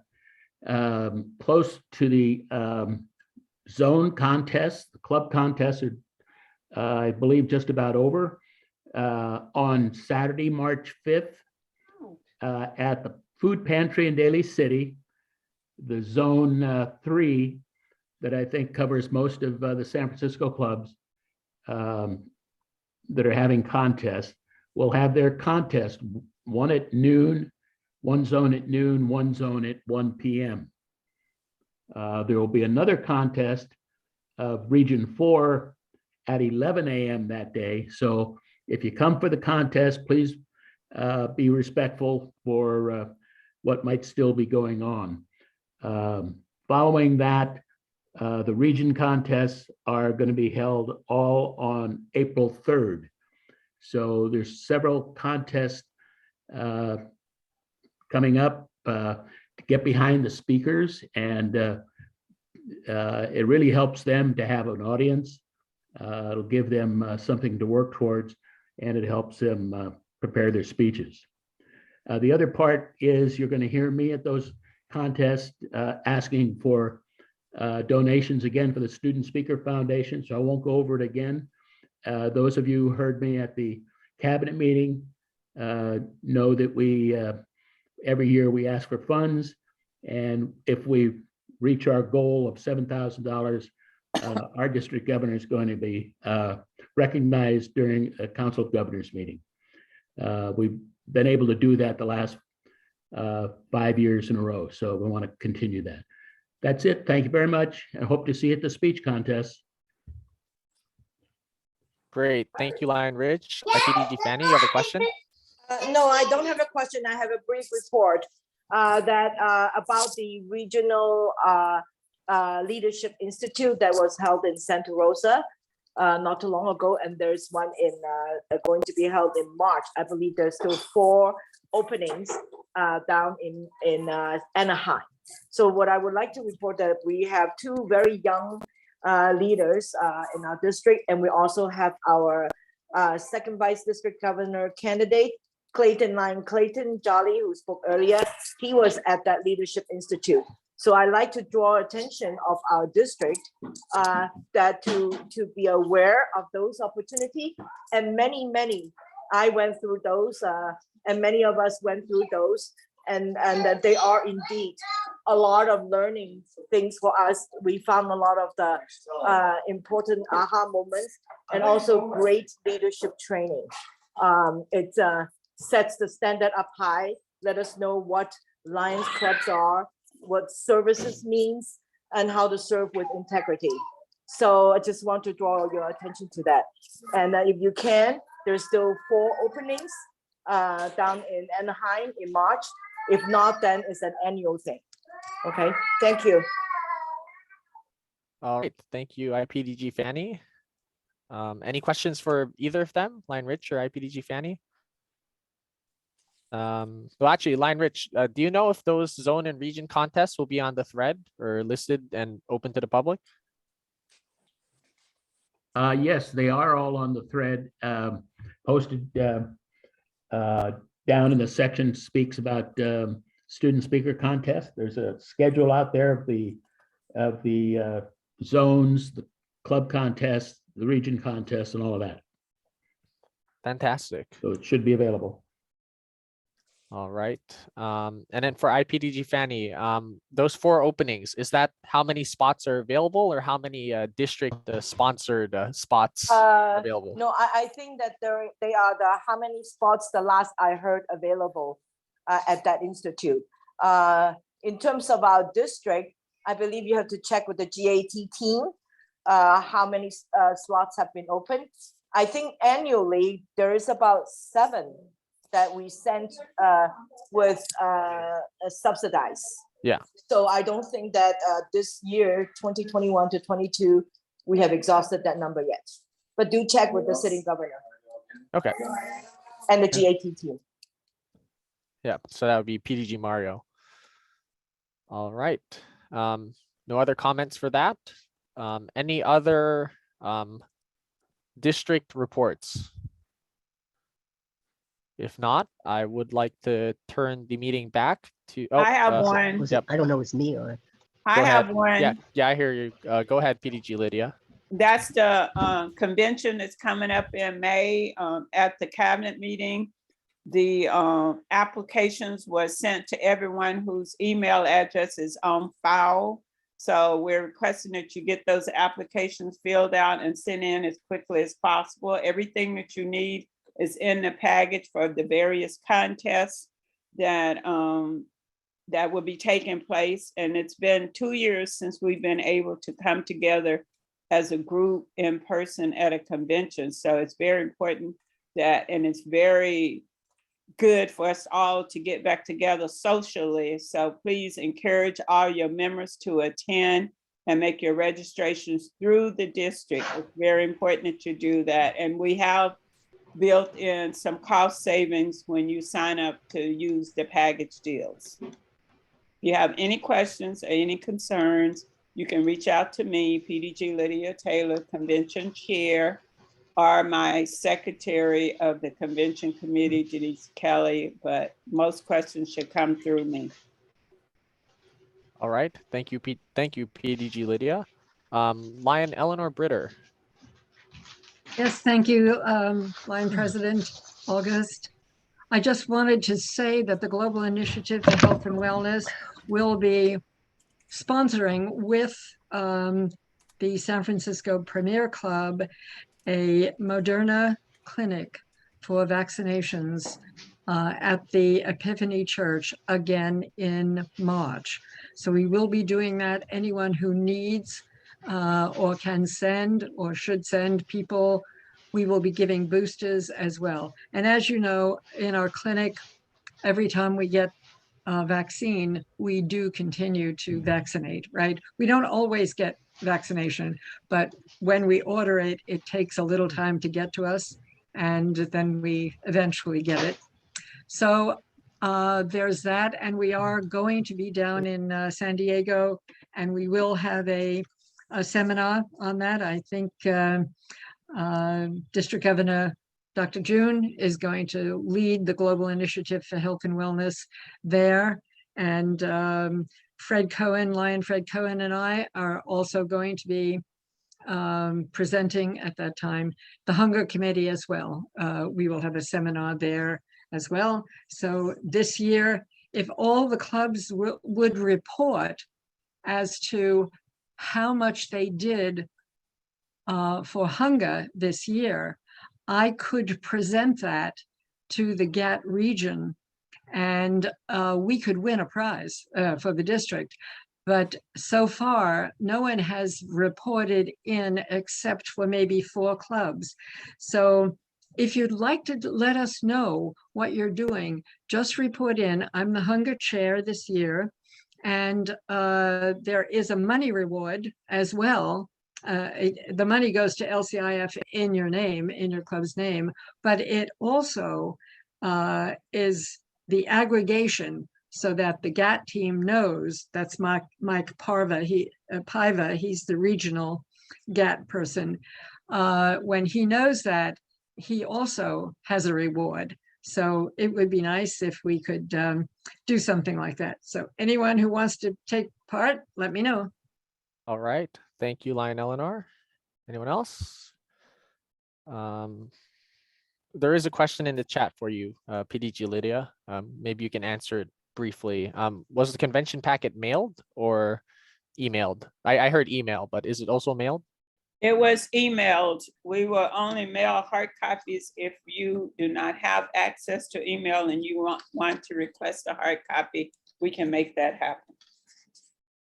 close to the zone contest. The club contests are, I believe, just about over. On Saturday, March 5th, at the food pantry in Daly City, the zone 3 that I think covers most of the San Francisco clubs that are having contests will have their contest, one at noon, one zone at noon, one zone at 1 p.m. There will be another contest of Region 4 at 11 a.m. that day. So if you come for the contest, please be respectful for what might still be going on. Following that, the region contests are going to be held all on April 3rd. So there's several contests coming up to get behind the speakers, and it really helps them to have an audience. It'll give them something to work towards, and it helps them prepare their speeches. The other part is you're going to hear me at those contests asking for donations again for the Student Speaker Foundation, so I won't go over it again. Those of you who heard me at the cabinet meeting know that we every year we ask for funds, and if we reach our goal of $7,000, our district governor is going to be recognized during a council of governors meeting. We've been able to do that the last 5 years in a row, so we want to continue that. That's it. Thank you very much. I hope to see you at the speech contest. Great. Thank you, Lion Ridge. IPDG Fanny, you have a question? No, I don't have a question. I have a brief report that about the regional leadership institute that was held in Santa Rosa not too long ago, and there's one in going to be held in March. I believe there's still 4 openings down in Anaheim. So what I would like to report that we have 2 very young leaders in our district, and we also have our second vice district governor candidate, Clayton Jolly, who spoke earlier. He was at that leadership institute. So I like to draw attention of our district that to be aware of those opportunities, and many I went through those, and many of us went through those, and that they are indeed a lot of learning things for us. We found a lot of the important aha moments, and also great leadership training. It sets the standard up high, let us know what Lions clubs are, what services means, and how to serve with integrity. So I just want to draw your attention to that. And if you can, there's still 4 openings down in Anaheim in March. If not, then it's an annual thing. Okay, thank you. All right, thank you, IPDG Fanny. Any questions for either of them, Lion Rich or IPDG Fanny? Well, actually, Lion Rich, do you know if those zone and region contests will be on the thread or listed and open to the public? Yes, they are all on the thread, posted down in the section speaks about student speaker contest. There's a schedule out there of the zones, the club contest, the region contest, and all of that. Fantastic. So it should be available. All right. And then for IPDG Fanny, those 4 openings, is that how many spots are available, or how many district sponsored spots are available? No, I think that they are the how many spots the last I heard available at that institute. In terms of our district, I believe you have to check with the GAT team how many slots have been opened. I think annually there is about 7 that we sent with subsidized. Yeah. So I don't think that this year, 2021 to 22, we have exhausted that number yet. But do check with the sitting governor. Okay. And the GAT team. Yeah, so that would be PDG Mario. All right. No other comments for that. Any other district reports? If not, I would like to turn the meeting back to. Oh, I have one. Yep. I don't know, it's me or. I have one. Yeah, I hear you. Go ahead, PDG Lydia. That's the convention that's coming up in May at the cabinet meeting. The applications were sent to everyone whose email address is on file. So we're requesting that you get those applications filled out and sent in as quickly as possible. Everything that you need is in the package for the various contests that that will be taking place. And it's been 2 years since we've been able to come together as a group in person at a convention. So it's very important that, and it's very good for us all to get back together socially. So please encourage all your members to attend and make your registrations through the district. It's very important that you do that. And we have built in some cost savings when you sign up to use the package deals. If you have any questions or any concerns, you can reach out to me, PDG Lydia Taylor, Convention Chair, or my Secretary of the Convention Committee, Denise Kelly, but most questions should come through me. All right. Thank you, Thank you, PDG Lydia. Lion Eleanor Britter. Yes, thank you, Line President August. I just wanted to say that the Global Initiative for Health and Wellness will be sponsoring with the San Francisco Premier Club a Moderna clinic for vaccinations at the Epiphany Church again in March. So we will be doing that. Anyone who needs or can send or should send people, we will be giving boosters as well. And as you know, in our clinic, every time we get a vaccine, we do continue to vaccinate, right? We don't always get vaccination, but when we order it, it takes a little time to get to us, and then we eventually get it. So there's that, and we are going to be down in San Diego, and we will have a seminar on that. I think District Governor Dr. June is going to lead the Global Initiative for Health and Wellness there, and Fred Cohen, Lion Fred Cohen, and I are also going to be presenting at that time. The Hunger Committee as well. We will have a seminar there as well. So this year, if all the clubs would report as to how much they did for hunger this year, I could present that to the GATT region, and we could win a prize for the district. But so far, no one has reported in except for maybe 4 clubs. So if you'd like to let us know what you're doing, just report in. I'm the hunger chair this year, and there is a money reward as well. The money goes to LCIF in your name, in your club's name, but it also is the aggregation so that the GATT team knows. That's Mike Parva, Paiva, he's the regional GATT person. When he knows that, he also has a reward. So it would be nice if we could do something like that. So anyone who wants to take part, let me know. All right. Thank you, Lion Eleanor. Anyone else? There is a question in the chat for you, PDG Lydia. Maybe you can answer it briefly. Was the convention packet mailed or emailed? I heard email, but is it also mailed? It was emailed. We will only mail hard copies if you do not have access to email and you want to request a hard copy. We can make that happen.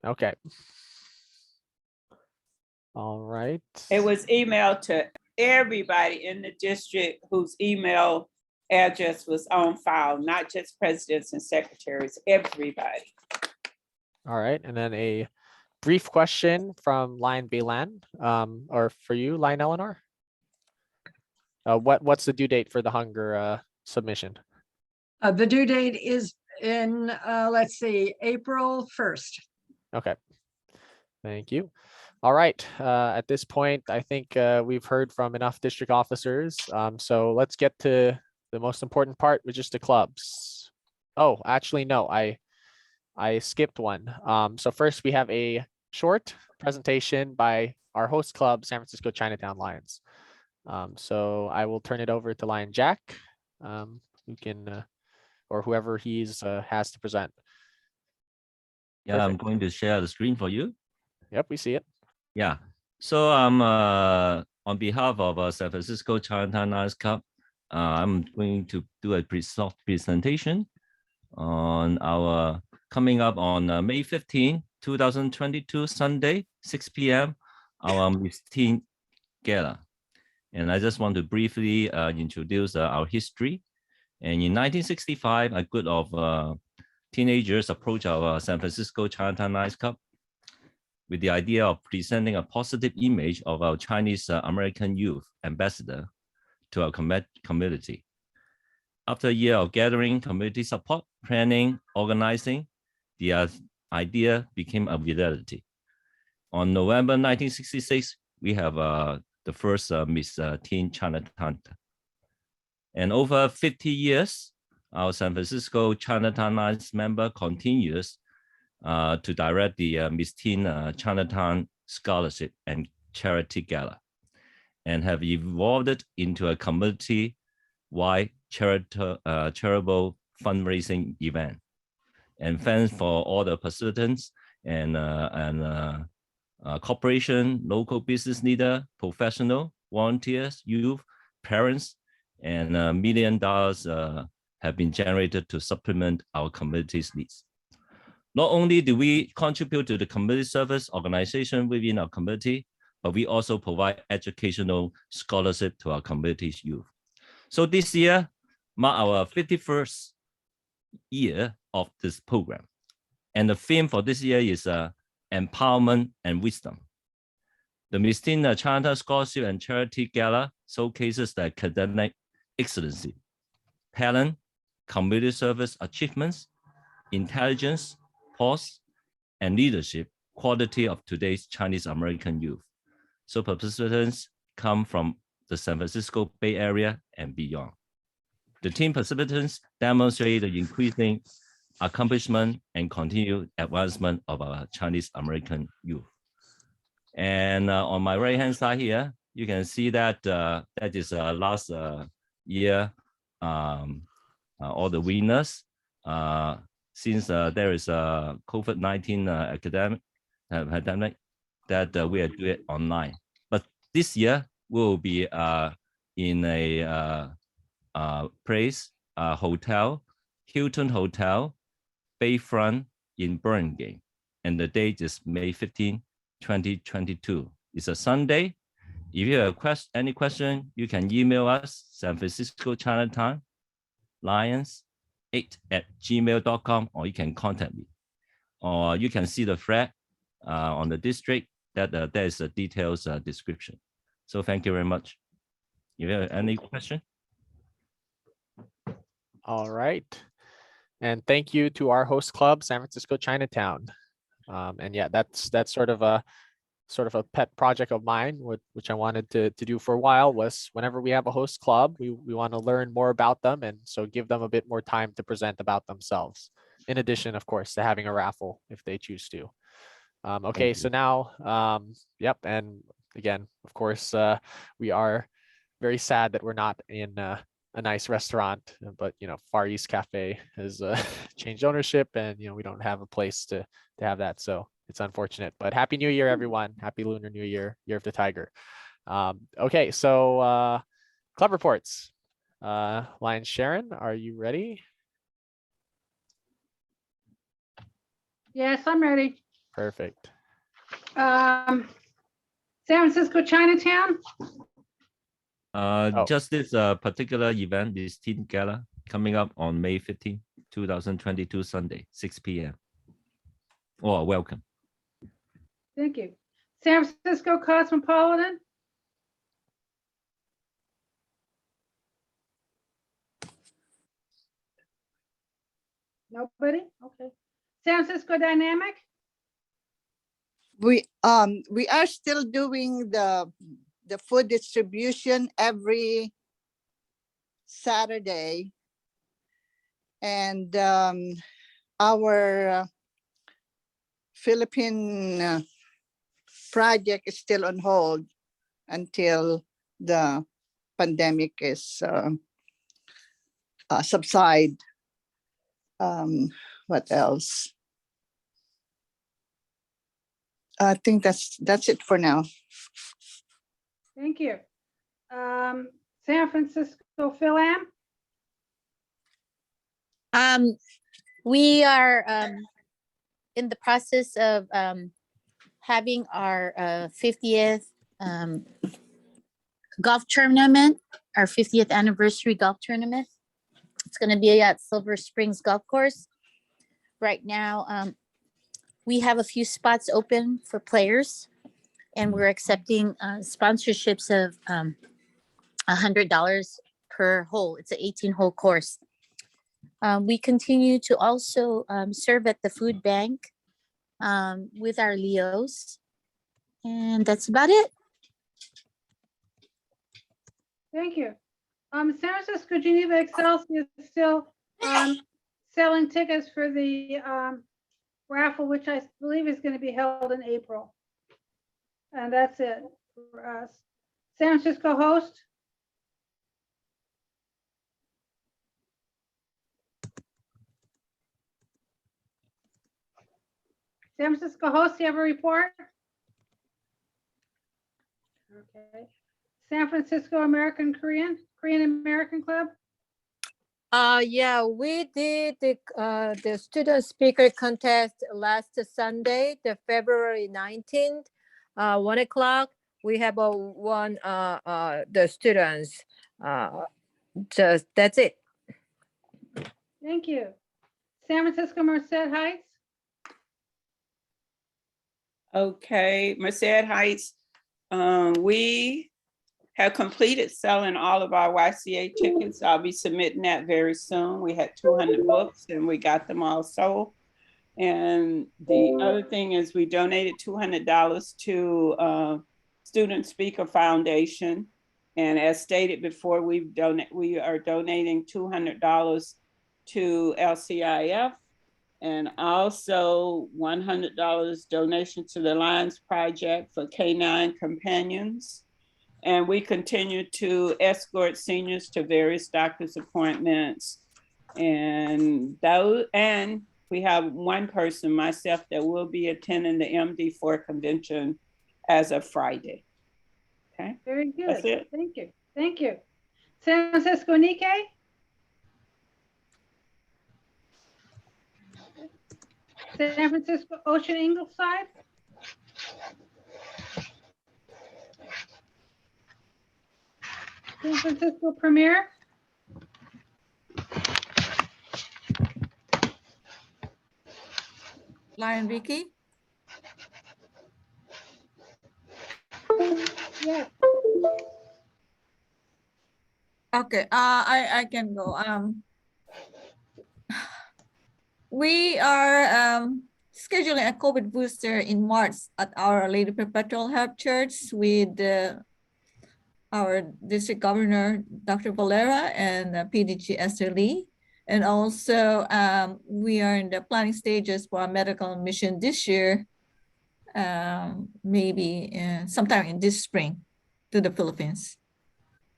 Okay. All right. It was emailed to everybody in the district whose email address was on file, not just presidents and secretaries, everybody. All right. And then a brief question from Lion Baylan, or for you, Lion Eleanor. What's the due date for the hunger submission? The due date is in, let's see, April 1st. Okay. Thank you. All right. At this point, I think we've heard from enough district officers. So let's get to the most important part, which is the clubs. Oh, actually, no, I skipped one. So first we have a short presentation by our host club, San Francisco Chinatown Lions. So I will turn it over to Lion Jack, who can, or whoever he's has to present. Yeah, I'm going to share the screen for you. Yep, we see it. Yeah. So I'm on behalf of San Francisco Chinatown Lions Club, I'm going to do a soft presentation on our coming up on May 15, 2022, Sunday, 6 p.m. our Miss Teen Gala. And I just want to briefly introduce our history. And in 1965, a group of teenagers approached our San Francisco Chinatown Lions Club with the idea of presenting a positive image of our Chinese American youth ambassador to our community. After a year of gathering community support, planning, organizing, the idea became a reality. On November 1966, we have the first Miss Teen Chinatown. And over 50 years, our San Francisco Chinatown Lions member continues to direct the Miss Teen Chinatown Scholarship and Charity Gala, and have evolved into a community-wide charitable fundraising event. And thanks for all the participants and corporation, local business leader, professional, volunteers, youth, parents, and $1 million have been generated to supplement our community's needs. Not only do we contribute to the community service organization within our community, but we also provide educational scholarship to our community's youth. So this year marks our 51st year of this program. And the theme for this year is empowerment and wisdom. The Miss Teen Chinatown Scholarship and Charity Gala showcases the academic excellency, talent, community service achievements, intelligence, pause, and leadership quality of today's Chinese American youth. So participants come from the San Francisco Bay Area and beyond. The team participants demonstrate the increasing accomplishment and continued advancement of our Chinese American youth. And on my right hand side here, you can see that that is last year, all the winners. Since there is a COVID-19 pandemic, that we are doing it online. But this year we'll be in a place, hotel, Hilton Hotel, Bayfront in Burlingame, and the date is May 15, 2022. It's a Sunday. If you have any question, you can email us, San Francisco Chinatown Lions 8@gmail.com, or you can contact me, or you can see the flag on the district that there is a details description. So thank you very much. If you have any question. All right. And thank you to our host club, San Francisco Chinatown. And yeah, that's sort of a pet project of mine, which I wanted to do for a while, was whenever we have a host club, we want to learn more about them, and so give them a bit more time to present about themselves. In addition, of course, to having a raffle if they choose to. Okay, so now, yep, and again, of course, we are very sad that we're not in a nice restaurant, but Far East Cafe has changed ownership, and we don't have a place to have that, so it's unfortunate. But Happy New Year, everyone! Happy Lunar New Year, Year of the Tiger. Okay, so club reports. Lion Sharon, are you ready? Yes, I'm ready. Perfect. San Francisco Chinatown. Just this particular event, this Teen Gala, coming up on May 15, 2022, Sunday, 6 p.m. Oh, welcome. Thank you. San Francisco Cosmopolitan. Nobody? Okay. San Francisco Dynamic. We are still doing the food distribution every Saturday, and our Philippine project is still on hold until the pandemic is subside. What else? I think that's it for now. Thank you. San Francisco Philam. We are in the process of having our 50th golf tournament, our 50th anniversary golf tournament. It's going to be at Silver Springs Golf Course. Right now, we have a few spots open for players, and we're accepting sponsorships of $100 per hole. It's an 18-hole course. We continue to also serve at the food bank with our Leos, and that's about it. Thank you. San Francisco Geneva Excelsior is still selling tickets for the raffle, which I believe is going to be held in April. And that's it for us. San Francisco host. San Francisco host, you have a report? Okay. San Francisco American Korean American Club. Yeah, we did the student speaker contest last Sunday, the February 19th, 1 o'clock. We have one the students. Just that's it. Thank you. San Francisco Merced Heights. Okay, Merced Heights, we have completed selling all of our YCA tickets. I'll be submitting that very soon. We had 200 books and we got them all sold. And the other thing is we donated $200 to Student Speaker Foundation. And as stated before, we are donating $200 to LCIF, and also $100 donation to the Lions Project for Canine Companions. And we continue to escort seniors to various doctor's appointments. And we have one person, myself, that will be attending the MD4 convention as of Friday. Okay. Very good. That's it. Thank you. Thank you. San Francisco Nikkei. San Francisco Ocean Ingleside. San Francisco Premier. Lion Vicky. Yes. Okay, I can go. We are scheduling a COVID booster in March at Our Lady Perpetual Help Church with our district governor, Dr. Valera, and PDG Esther Lee. And also we are in the planning stages for a medical mission this year, maybe sometime in this spring to the Philippines.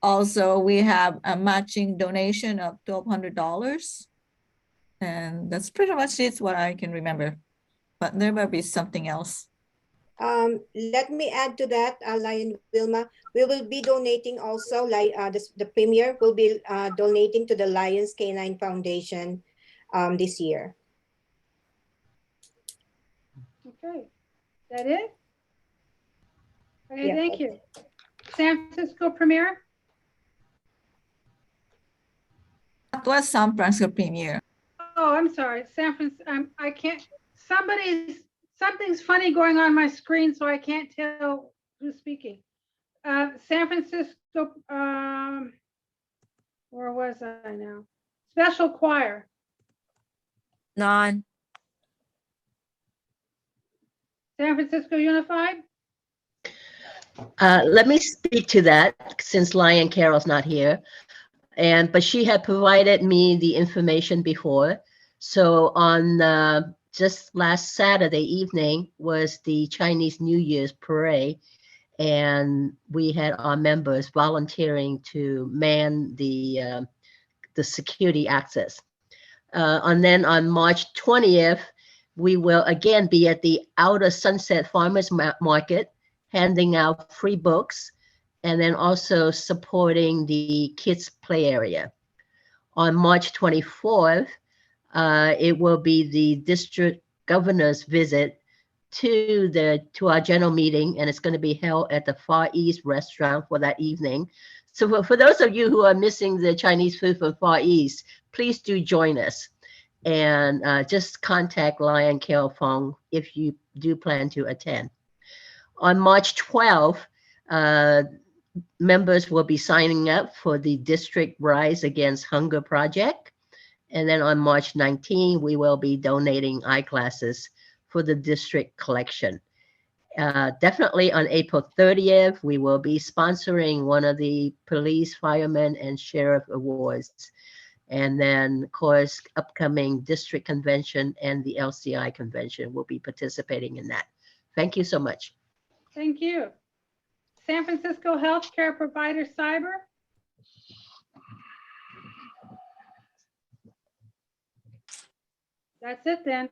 Also, we have a matching donation of $1,200. And that's pretty much it, what I can remember. But there will be something else. Let me add to that, Lion Wilma. We will be donating also, like the Premier will be donating to the Lions Canine Foundation this year. Okay, is that it? Okay, Yeah. thank you. San Francisco Premier. That was San Francisco Premier. Oh, I'm sorry, San Francisco. I can't. Something's funny going on my screen, so I can't tell who's speaking. San Francisco. Where was I now? Special choir. None. San Francisco Unified. Let me speak to that since Lion Carol's not here. But she had provided me the information before. So on just last Saturday evening was the Chinese New Year's parade. And we had our members volunteering to man the security access. And then on March 20th, we will again be at the Outer Sunset Farmers Market, handing out free books, and then also supporting the kids' play area. On March 24th, it will be the district governor's visit to our general meeting, and it's going to be held at the Far East Restaurant for that evening. So for those of you who are missing the Chinese food from Far East, please do join us. And just contact Lion Carol Fong if you do plan to attend. On March 12th, members will be signing up for the District Rise Against Hunger project. And then on March 19th, we will be donating eyeglasses for the district collection. Definitely on April 30th, we will be sponsoring one of the police, firemen, and sheriff awards. And then, of course, upcoming district convention and the LCI convention will be participating in that. Thank you so much. Thank you. San Francisco Healthcare Provider Cyber. That's it then.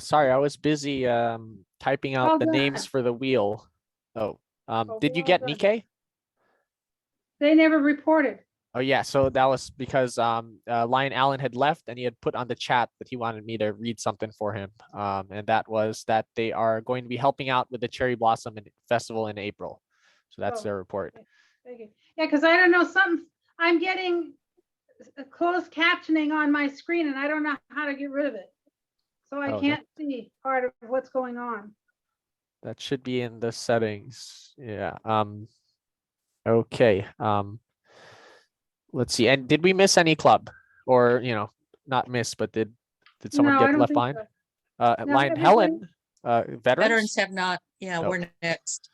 Sorry, I was busy typing out All the done. names for the wheel. Oh, did you well get done. Nikkei? They never reported. Oh yeah, so that was because Lion Allen had left and he had put on the chat that he wanted me to read something for him. And that was that they are going to be helping out with the Cherry Blossom Festival in April. So that's Oh, their report. Thank you. Yeah, because I don't know, something, I'm getting closed captioning on my screen and I don't know how to get rid of it. So I Oh, can't see part of what's going on. That should be in the settings. Yeah. Okay. Let's see. And did we miss any club, or not miss, but did someone No, I get don't left think behind? so. No, No, Lion everybody- Helen, veterans. Veterans have not. Yeah, Oh. we're next.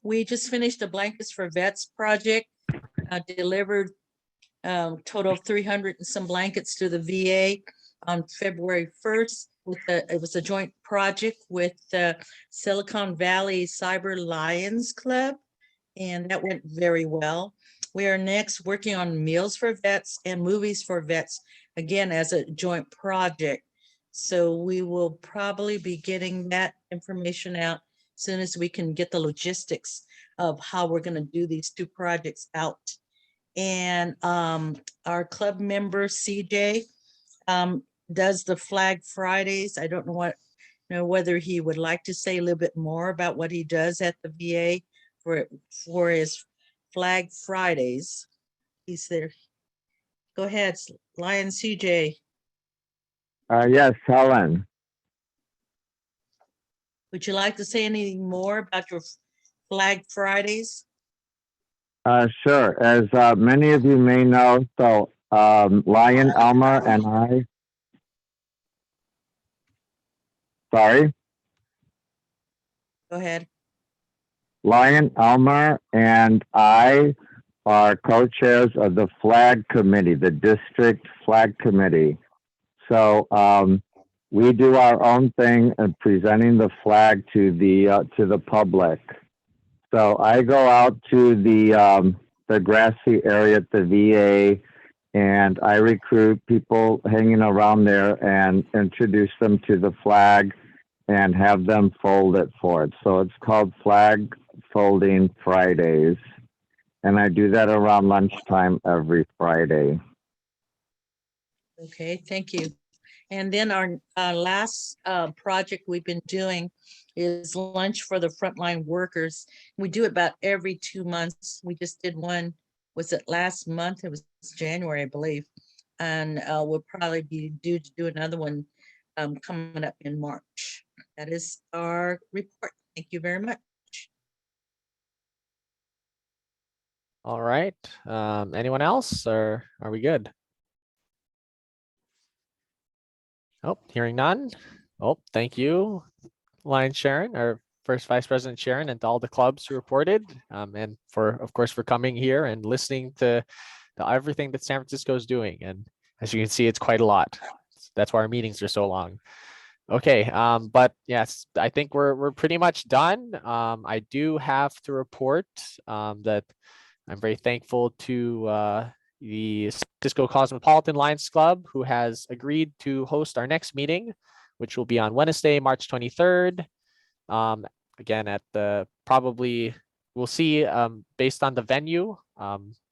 We just finished the Blankets for Vets project. Delivered total of 300 and some blankets to the VA on February 1st. It was a joint project with the Silicon Valley Cyber Lions Club, and that went very well. We are next working on Meals for Vets and Movies for Vets, again, as a joint project. So we will probably be getting that information out as soon as we can get the logistics of how we're going to do these two projects out. And our club member, CJ, does the Flag Fridays. I don't know whether he would like to say a little bit more about what he does at the VA for his Flag Fridays. He's there. Go ahead, Lion CJ. Yes, Helen. Would you like to say anything more about your Flag Fridays? Sure. As many of you may know, so Lion Elmer and I. Sorry. Go ahead. Lion Elmer and I are co-chairs of the Flag Committee, the District Flag Committee. So we do our own thing in presenting the flag to the public. So I go out to the grassy area at the VA, and I recruit people hanging around there and introduce them to the flag and have them fold it for it. So it's called Flag Folding Fridays. And I do that around lunchtime every Friday. Okay, thank you. And then our last project we've been doing is lunch for the frontline workers. We do it about every 2 months. We just did one, was it last month? It was January, I believe. And we'll probably be due to do another one coming up in March. That is our report. Thank you very much. All right. Anyone else, or are we good? Oh, hearing none. Oh, thank you, Lion Sharon, our first Vice President Sharon, and to all the clubs who reported, and of course, for coming here and listening to everything that San Francisco is doing. And as you can see, it's quite a lot. That's why our meetings are so long. Okay, but yes, I think we're pretty much done. I do have to report that I'm very thankful to the San Francisco Cosmopolitan Lions Club, who has agreed to host our next meeting, which will be on Wednesday, March 23rd. Again, at probably, we'll see based on the venue.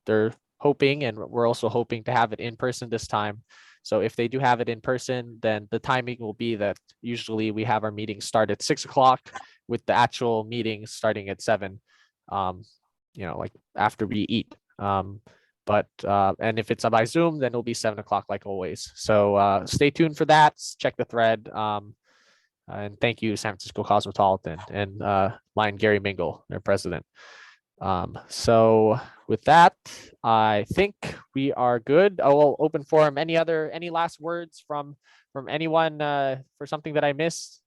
They're hoping, and we're also hoping to have it in person this time. So if they do have it in person, then the timing will be that usually we have our meetings start at 6 o'clock with the actual meetings starting at 7, like after we eat. And if it's by Zoom, then it'll be 7 o'clock like always. So stay tuned for that. Check the thread. And thank you, San Francisco Cosmopolitan and Lion Gary Mingle, their president. So with that, I think we are good. Well, open forum. Any last words from anyone for something that I missed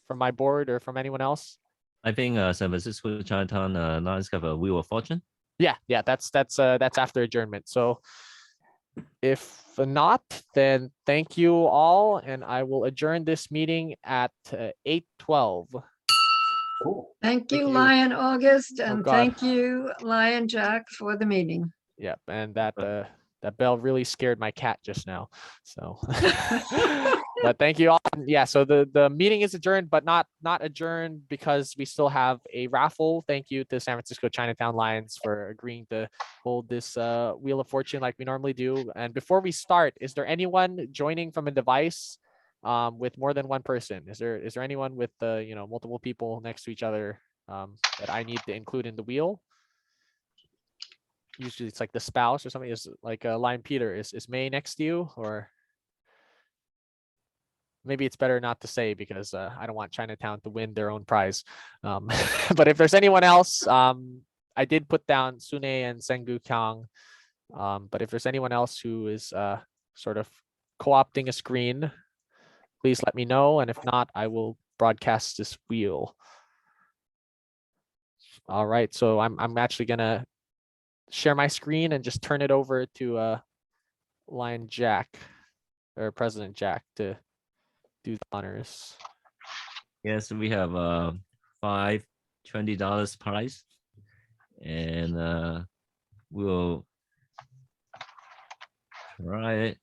from my board or from anyone else? I think San Francisco Chinatown Lions have a Wheel of Fortune. Yeah, that's after adjournment. So if not, then thank you all, and I will adjourn this meeting at 8:12. Thank you, Lion August, and God. thank you, Lion Jack, for the meeting. Yep, and that bell really scared my cat just now. So, but thank you all. Yeah, so the meeting is adjourned, but not adjourned because we still have a raffle. Thank you to San Francisco Chinatown Lions for agreeing to hold this Wheel of Fortune like we normally do. And before we start, is there anyone joining from a device with more than one person? Is there anyone with multiple people next to each other that I need to include in the wheel? Usually it's like the spouse or something. Is like Lion Peter, is May next to you? Or maybe it's better not to say because I don't want Chinatown to win their own prize. But if there's anyone else, I did put down Sune and Sengu Kyang. But if there's anyone else who is sort of co-opting a screen, please let me know. And if not, I will broadcast this wheel. All right, so I'm actually gonna share my screen and just turn it over to Lion Jack or President Jack to do the honors. Yes, we have $5 $20 prize, and we'll try it.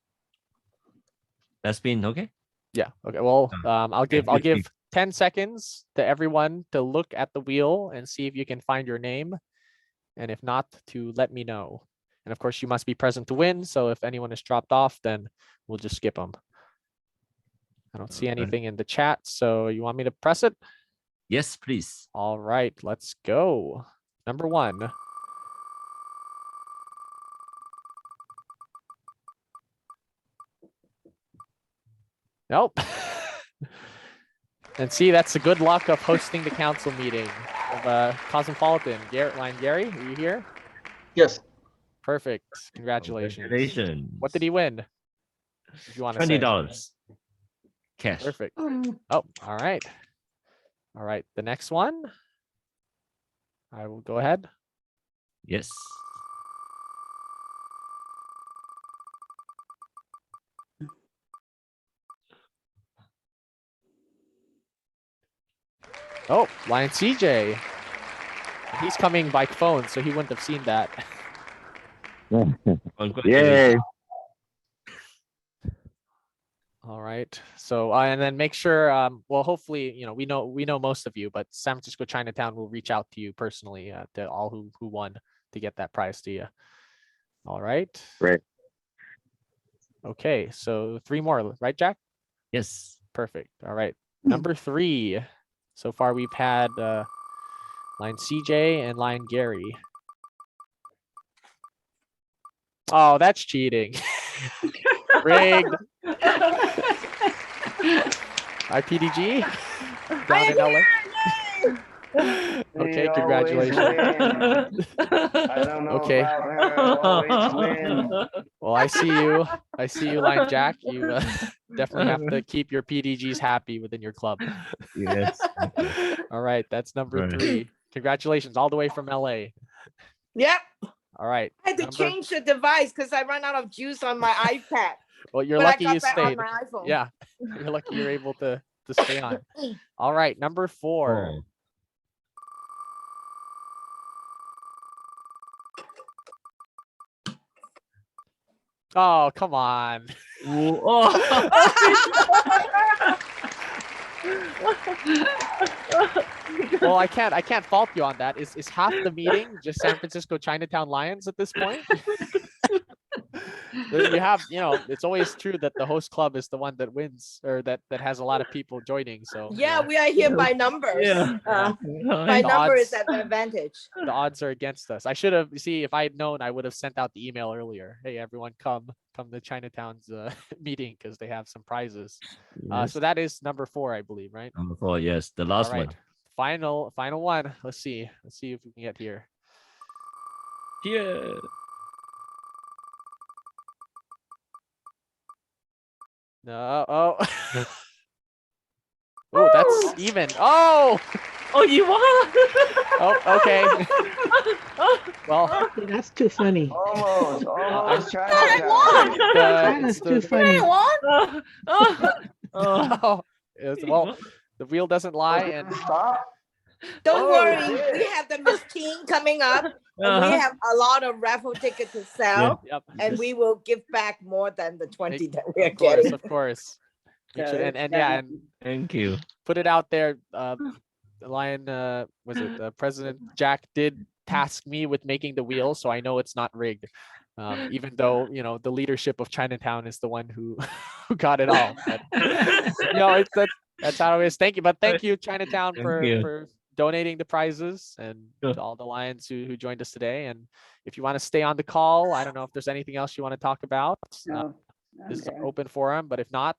That's been okay. Yeah. Okay. Well, I'll give 10 seconds to everyone to look at the wheel and see if you can find your name. And if not, to let me know. And of course, you must be present to win. So if anyone is dropped off, then we'll just skip them. I don't see anything in the chat. So you want me to press it? Yes, please. All right, let's go. Number 1. Nope. And see, that's the good luck of hosting the council meeting of Cosmopolitan. Lion Gary, are you here? Yes. Perfect. Congratulations. Congratulations. What did he win? If you want to say. $20 cash. Perfect. Oh, all right. All right. The next one. I will go ahead. Yes. Oh, Lion CJ. He's coming by phone, so he wouldn't have seen that. Yay. All right. So and then make sure. Well, hopefully, we know most of you, but San Francisco Chinatown will reach out to you personally to all who won to get that prize to you. All right. Great. Okay. So 3 more, right, Jack? Yes. Perfect. All right. Number 3. So far, we've had Lion CJ and Lion Gary. Oh, that's cheating. Rigged. IPDG down in LA. Okay, congratulations. I don't know Okay. about her. Always win. Well, I see you, Lion Jack. You definitely have to keep your PDGs happy within your club. Yes. All right, that's number 3. Congratulations, all the way from LA. Yep. All right. I had to change the device because I ran out of juice on my iPad. Well, you're But I lucky got you that on stayed. my iPhone. Yeah, you're lucky you're able to stay on. All right, number 4. Oh, come on. Well, I can't fault you on that. Is half the meeting just San Francisco Chinatown Lions at this point? You have, it's always true that the host club is the one that wins, or that has a lot of people joining. So Yeah, we are here by numbers. Yeah. By The number is odds- an advantage. the odds are against us. I should have, if I had known, I would have sent out the email earlier. Hey, everyone, come to Chinatown's meeting because they have some prizes. Yes. So that is number 4, I believe, right? Number 4, yes, the All last right. one. Final one. Let's see if we can get here. Yeah. No. Oh. Oh, that's even. Oh. Oh, you won. Oh, okay. Well, Okay, that's too funny. Almost. That's too funny. well, the wheel doesn't lie, and Don't worry, we have the Miss Teen coming up, and we have a lot of raffle tickets to sell, Yep. and we will give back more than the 20 that we are Of course, getting. of course. We should- and Thank you. put it out there. The Lion, President Jack did task me with making the wheel, so I know it's not rigged. Even though the leadership of Chinatown is the one who got it all. But, that's how it is. Thank you, but thank you Chinatown for donating the prizes, and to all the Lions who joined us today. And if you want to stay on the call, I don't know if there's anything else you want to talk about. This is open forum, but if not,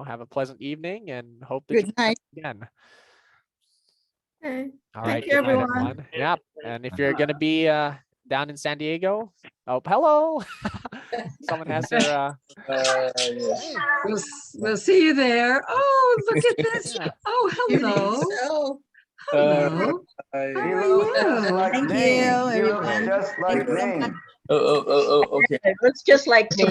have a pleasant evening and hope that Good night. again. Okay. All Thank right, you, good night, everyone. Yep. And if you're gonna be down in San Diego, hello. Someone has their We'll see you there. Oh, look at this. Oh, hello. Hello. Thank you. You look just like me. Okay. It looks just like me.